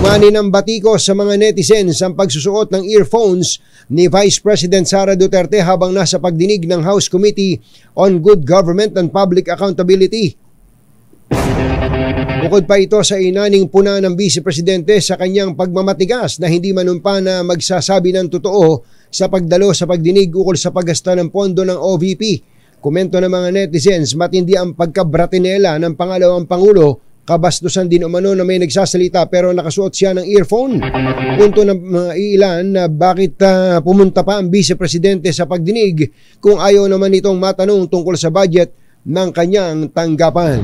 Umani ng batiko sa mga netizens ang pagsusuot ng earphones ni Vice President Sara Duterte habang nasa pagdinig ng House Committee on Good Government and Public Accountability. Bukod pa ito sa inaning puna ng Vice Presidente sa kanyang pagmamatigas na hindi manumpa na magsasabi ng totoo sa pagdalo sa pagdinig ukol sa paggasta ng pondo ng OVP. Komento ng mga netizens, matindi ang pagkabratinela ng pangalawang Pangulo, kabastusan din umano na may nagsasalita pero nakasuot siya ng earphone. Punto ng ilan na bakit pumunta pa ang Vice Presidente sa pagdinig kung ayaw naman itong matanong tungkol sa budget ng kanyang tanggapan.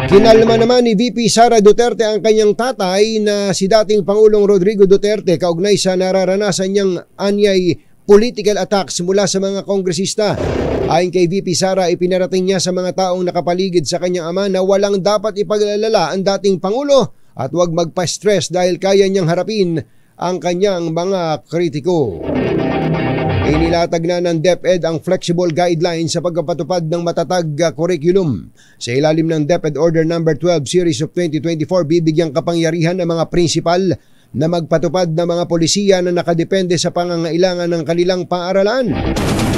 Kinalma naman ni VP Sara Duterte ang kanyang tatay na si dating Pangulong Rodrigo Duterte kaugnay sa nararanasan niyang anyay political attacks mula sa mga kongresista. Ayon kay VP Sara, ipinarating niya sa mga taong nakapaligid sa kanyang ama na walang dapat ipaglalala ang dating Pangulo at huwag magpa-stress dahil kaya niyang harapin ang kanyang mga kritiko. Inilatag na ng DepEd ang flexible guidelines sa pagpapatupad ng matatag curriculum. Sa ilalim ng DepEd Order No. 12 Series of 2024, bibigyang kapangyarihan ng mga prinsipal na magpatupad ng mga polisiya na nakadepende sa pangangailangan ng kanilang paaralan.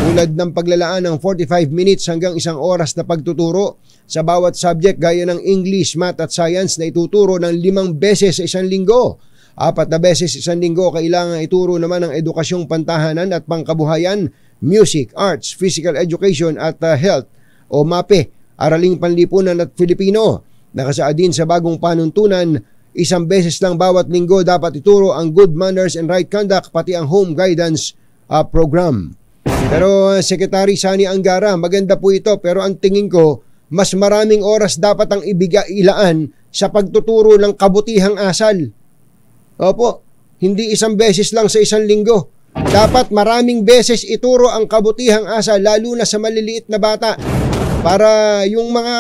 Tulad ng paglalaan ng 45 minutes hanggang 1 oras na pagtuturo sa bawat subject gaya ng English, Math at Science na ituturo ng 5 beses sa isang linggo. 4 na beses isang linggo kailangan ituro naman ang edukasyong pantahanan at pangkabuhayan, music, arts, physical education at health o MAPE, Araling Panlipunan at Filipino. Nakasaad din sa bagong panuntunan, 1 beses lang bawat linggo dapat ituro ang good manners and right conduct pati ang home guidance program. Pero Secretary Sani Angara, maganda po ito pero ang tingin ko mas maraming oras dapat ang ilaan sa pagtuturo ng kabutihang asal. Opo, hindi 1 beses lang sa 1 linggo. Dapat maraming beses ituro ang kabutihang asal lalo na sa maliliit na bata. Para yung mga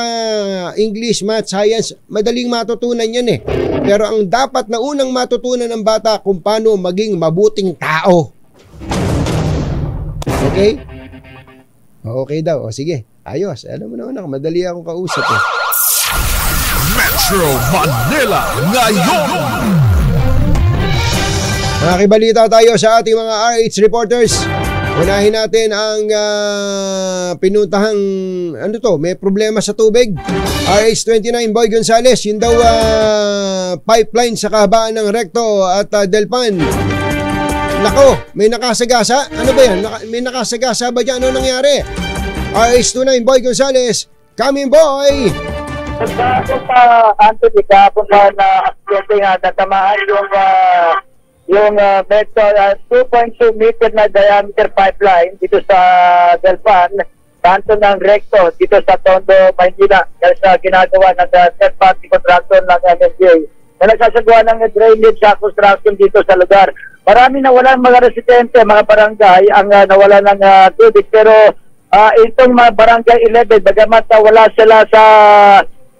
English, Math, Science, madaling matutunan yan eh. Pero ang dapat na unang matutunan ng bata kung paano maging mabuting tao. Okay? Okay daw. O sige, ayos. Alam mo naman ako, madali akong kausap eh. Metro Manila ngayon! Nakibalita tayo sa ating mga RH reporters. Unahin natin ang pinuntahang, may problema sa tubig. RH29 Boy Gonzales, yun daw pipeline sa kahabaan ng Recto at Delpan. Nako, may nakasagasa? Ano ba yan? May nakasagasa ba dyan? Ano nangyari? RH29 Boy Gonzales, coming boy! Anthony, kahapon na aksidente nga natamaan yung Metro 2.2 meter na diameter pipeline dito sa Delpan, kanto ng Recto dito sa Tondo, Maynila, sa ginagawa ng third party contractor ng MMDA na nagsasagawa ng drainage sa construction dito sa lugar. Marami nawalan mga residente, mga barangay ang nawalan ng tubig, pero itong mga barangay 11, bagamat wala sila sa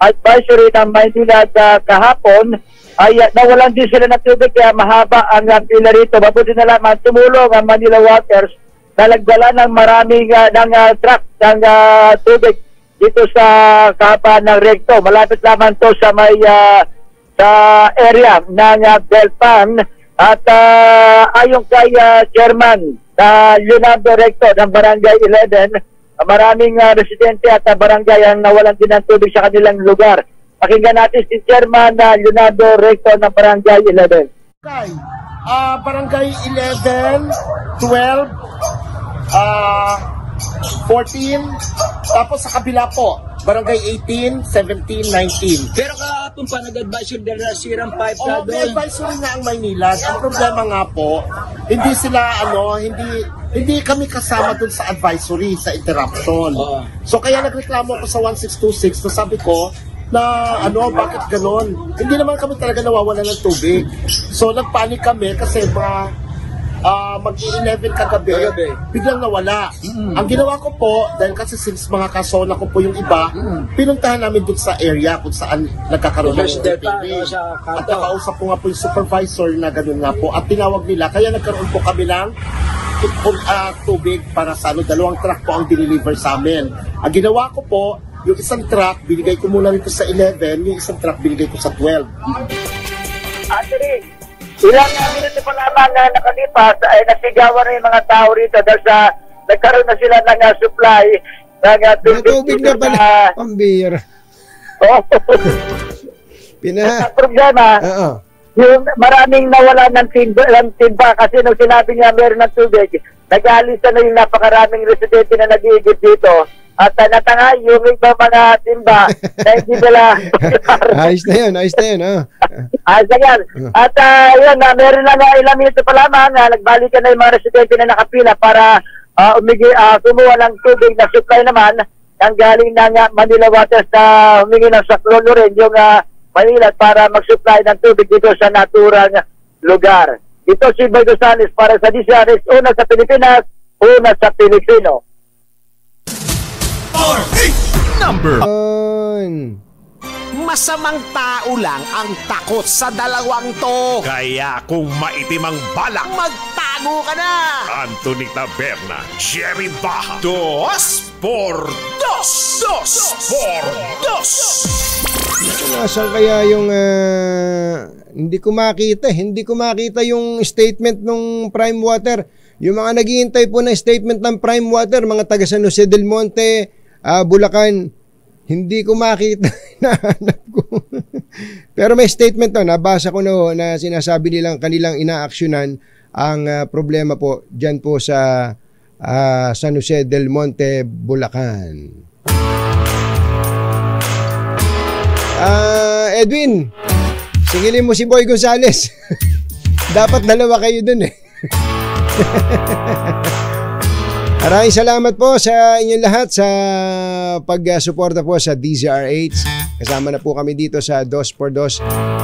advisory ng Maynila kahapon, ay nawalan din sila ng tubig kaya mahaba ang pila rito. Mabuti na lamang tumulong ang Manila Waters na nagdala ng maraming truck ng tubig dito sa kahabaan ng Recto. Malapit lamang to sa may sa area ng Delpan at ayon kay Chairman Leonardo Recto ng Barangay 11, maraming residente at barangay ang nawalan din ng tubig sa kanilang lugar. Pakinggan natin si Chairman Leonardo Recto ng Barangay 11. Barangay 11, 12, 14, tapos sa kabila po, Barangay 18, 17, 19. Pero kahapon pa nag-advise yung sirang pipe na May advisory nga ang Maynila. Ang problema nga po, hindi sila hindi kami kasama dun sa advisory, sa interruption. So kaya nagreklamo ako sa 1626, so sabi ko na bakit ganon? Hindi naman kami talaga nawawalan ng tubig. So nagpanik kami kasi mag-11 kagabi, biglang nawala. Ang ginawa ko po, dahil kasi since mga kasona ko po yung iba, pinuntahan namin dun sa area kung saan nagkakaroon ng tubig. At nakausap ko nga po yung supervisor na ganun nga po. At tinawag nila, kaya nagkaroon po kami ng tubig para sa 2 truck po ang dineliver sa amin. Ang ginawa ko po, yung isang truck, binigay ko muna rito sa 11, yung isang truck binigay ko sa 12. Actually, ilang minuto pa lamang na nakalipas ay nasigawan na yung mga tao rito dahil sa nagkaroon na sila ng supply ng tubig na pala, pambira. Ang problema, yung maraming nawala ng timba kasi nung sinabi niya meron ng tubig, nag-aalisa na yung napakaraming residente na nag-iigit dito. At natanga yung iba mga timba na hindi nila. Ayos na yun. Ayos na yan. At yun, meron na ilang minuto pa lamang, nagbalikan na yung mga residente na nakapila para kumuha ng tubig na supply naman ang galing ng Manila Waters na humingi ng saklolo rin yung Manila para mag-supply ng tubig dito sa naturang lugar. Ito si Boy Gonzales para sa DZRH, una sa Pilipinas, una sa Pilipino. Number Masamang tao lang ang takot sa dalawang to. Kaya kung maitim ang balak, magtago ka na. Anthony Taberna, Jerry Baja, 2 por 2. 2 por 2. Nasaan kaya yung hindi ko makita yung statement ng Prime Water. Yung mga naghihintay po na statement ng Prime Water, mga taga San Jose del Monte, Bulacan, hindi ko makita. Nahanap ko. Pero may statement nabasa ko na sinasabi nilang kanilang inaaksyonan ang problema po dyan po sa San Jose del Monte, Bulacan. Edwin, singilin mo si Boy Gonzales. Dapat dalawa kayo dun Maraming salamat po sa inyong lahat sa pag-suporta po sa DZRH. Kasama na po kami dito sa 2x2.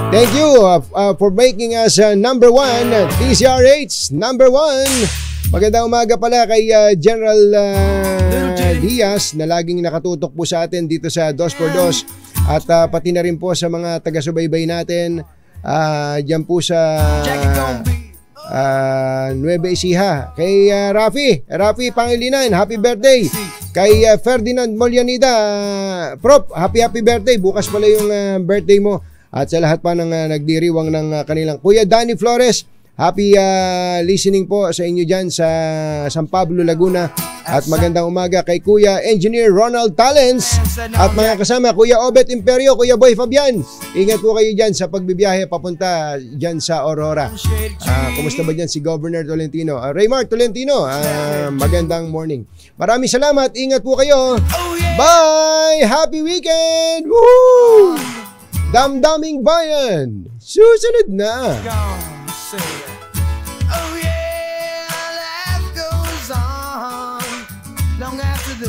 Thank you for making us number 1, DZRH number 1. Magandang umaga pala kay General Diaz na laging nakatutok po sa atin dito sa 2x2. At pati na rin po sa mga taga-subaybay natin dyan po sa Nueva Ecija. Kay Rafi Pangilinan, happy birthday. Kay Ferdinand Molyanida, Prop, happy birthday. Bukas pala yung birthday mo. At sa lahat pa ng nagdiriwang ng kanilang Kuya Danny Flores, happy listening po sa inyo dyan sa San Pablo, Laguna. At magandang umaga kay Kuya Engineer Ronald Talens at mga kasama Kuya Obet Imperio, Kuya Boy Fabian. Ingat po kayo dyan sa pagbibiyahe papunta dyan sa Aurora. Kumusta ba dyan si Governor Tolentino? Raymar Tolentino, magandang morning. Maraming salamat, ingat po kayo. Bye! Happy weekend! Woo! Damdaming Bayan, susunod na. Long after the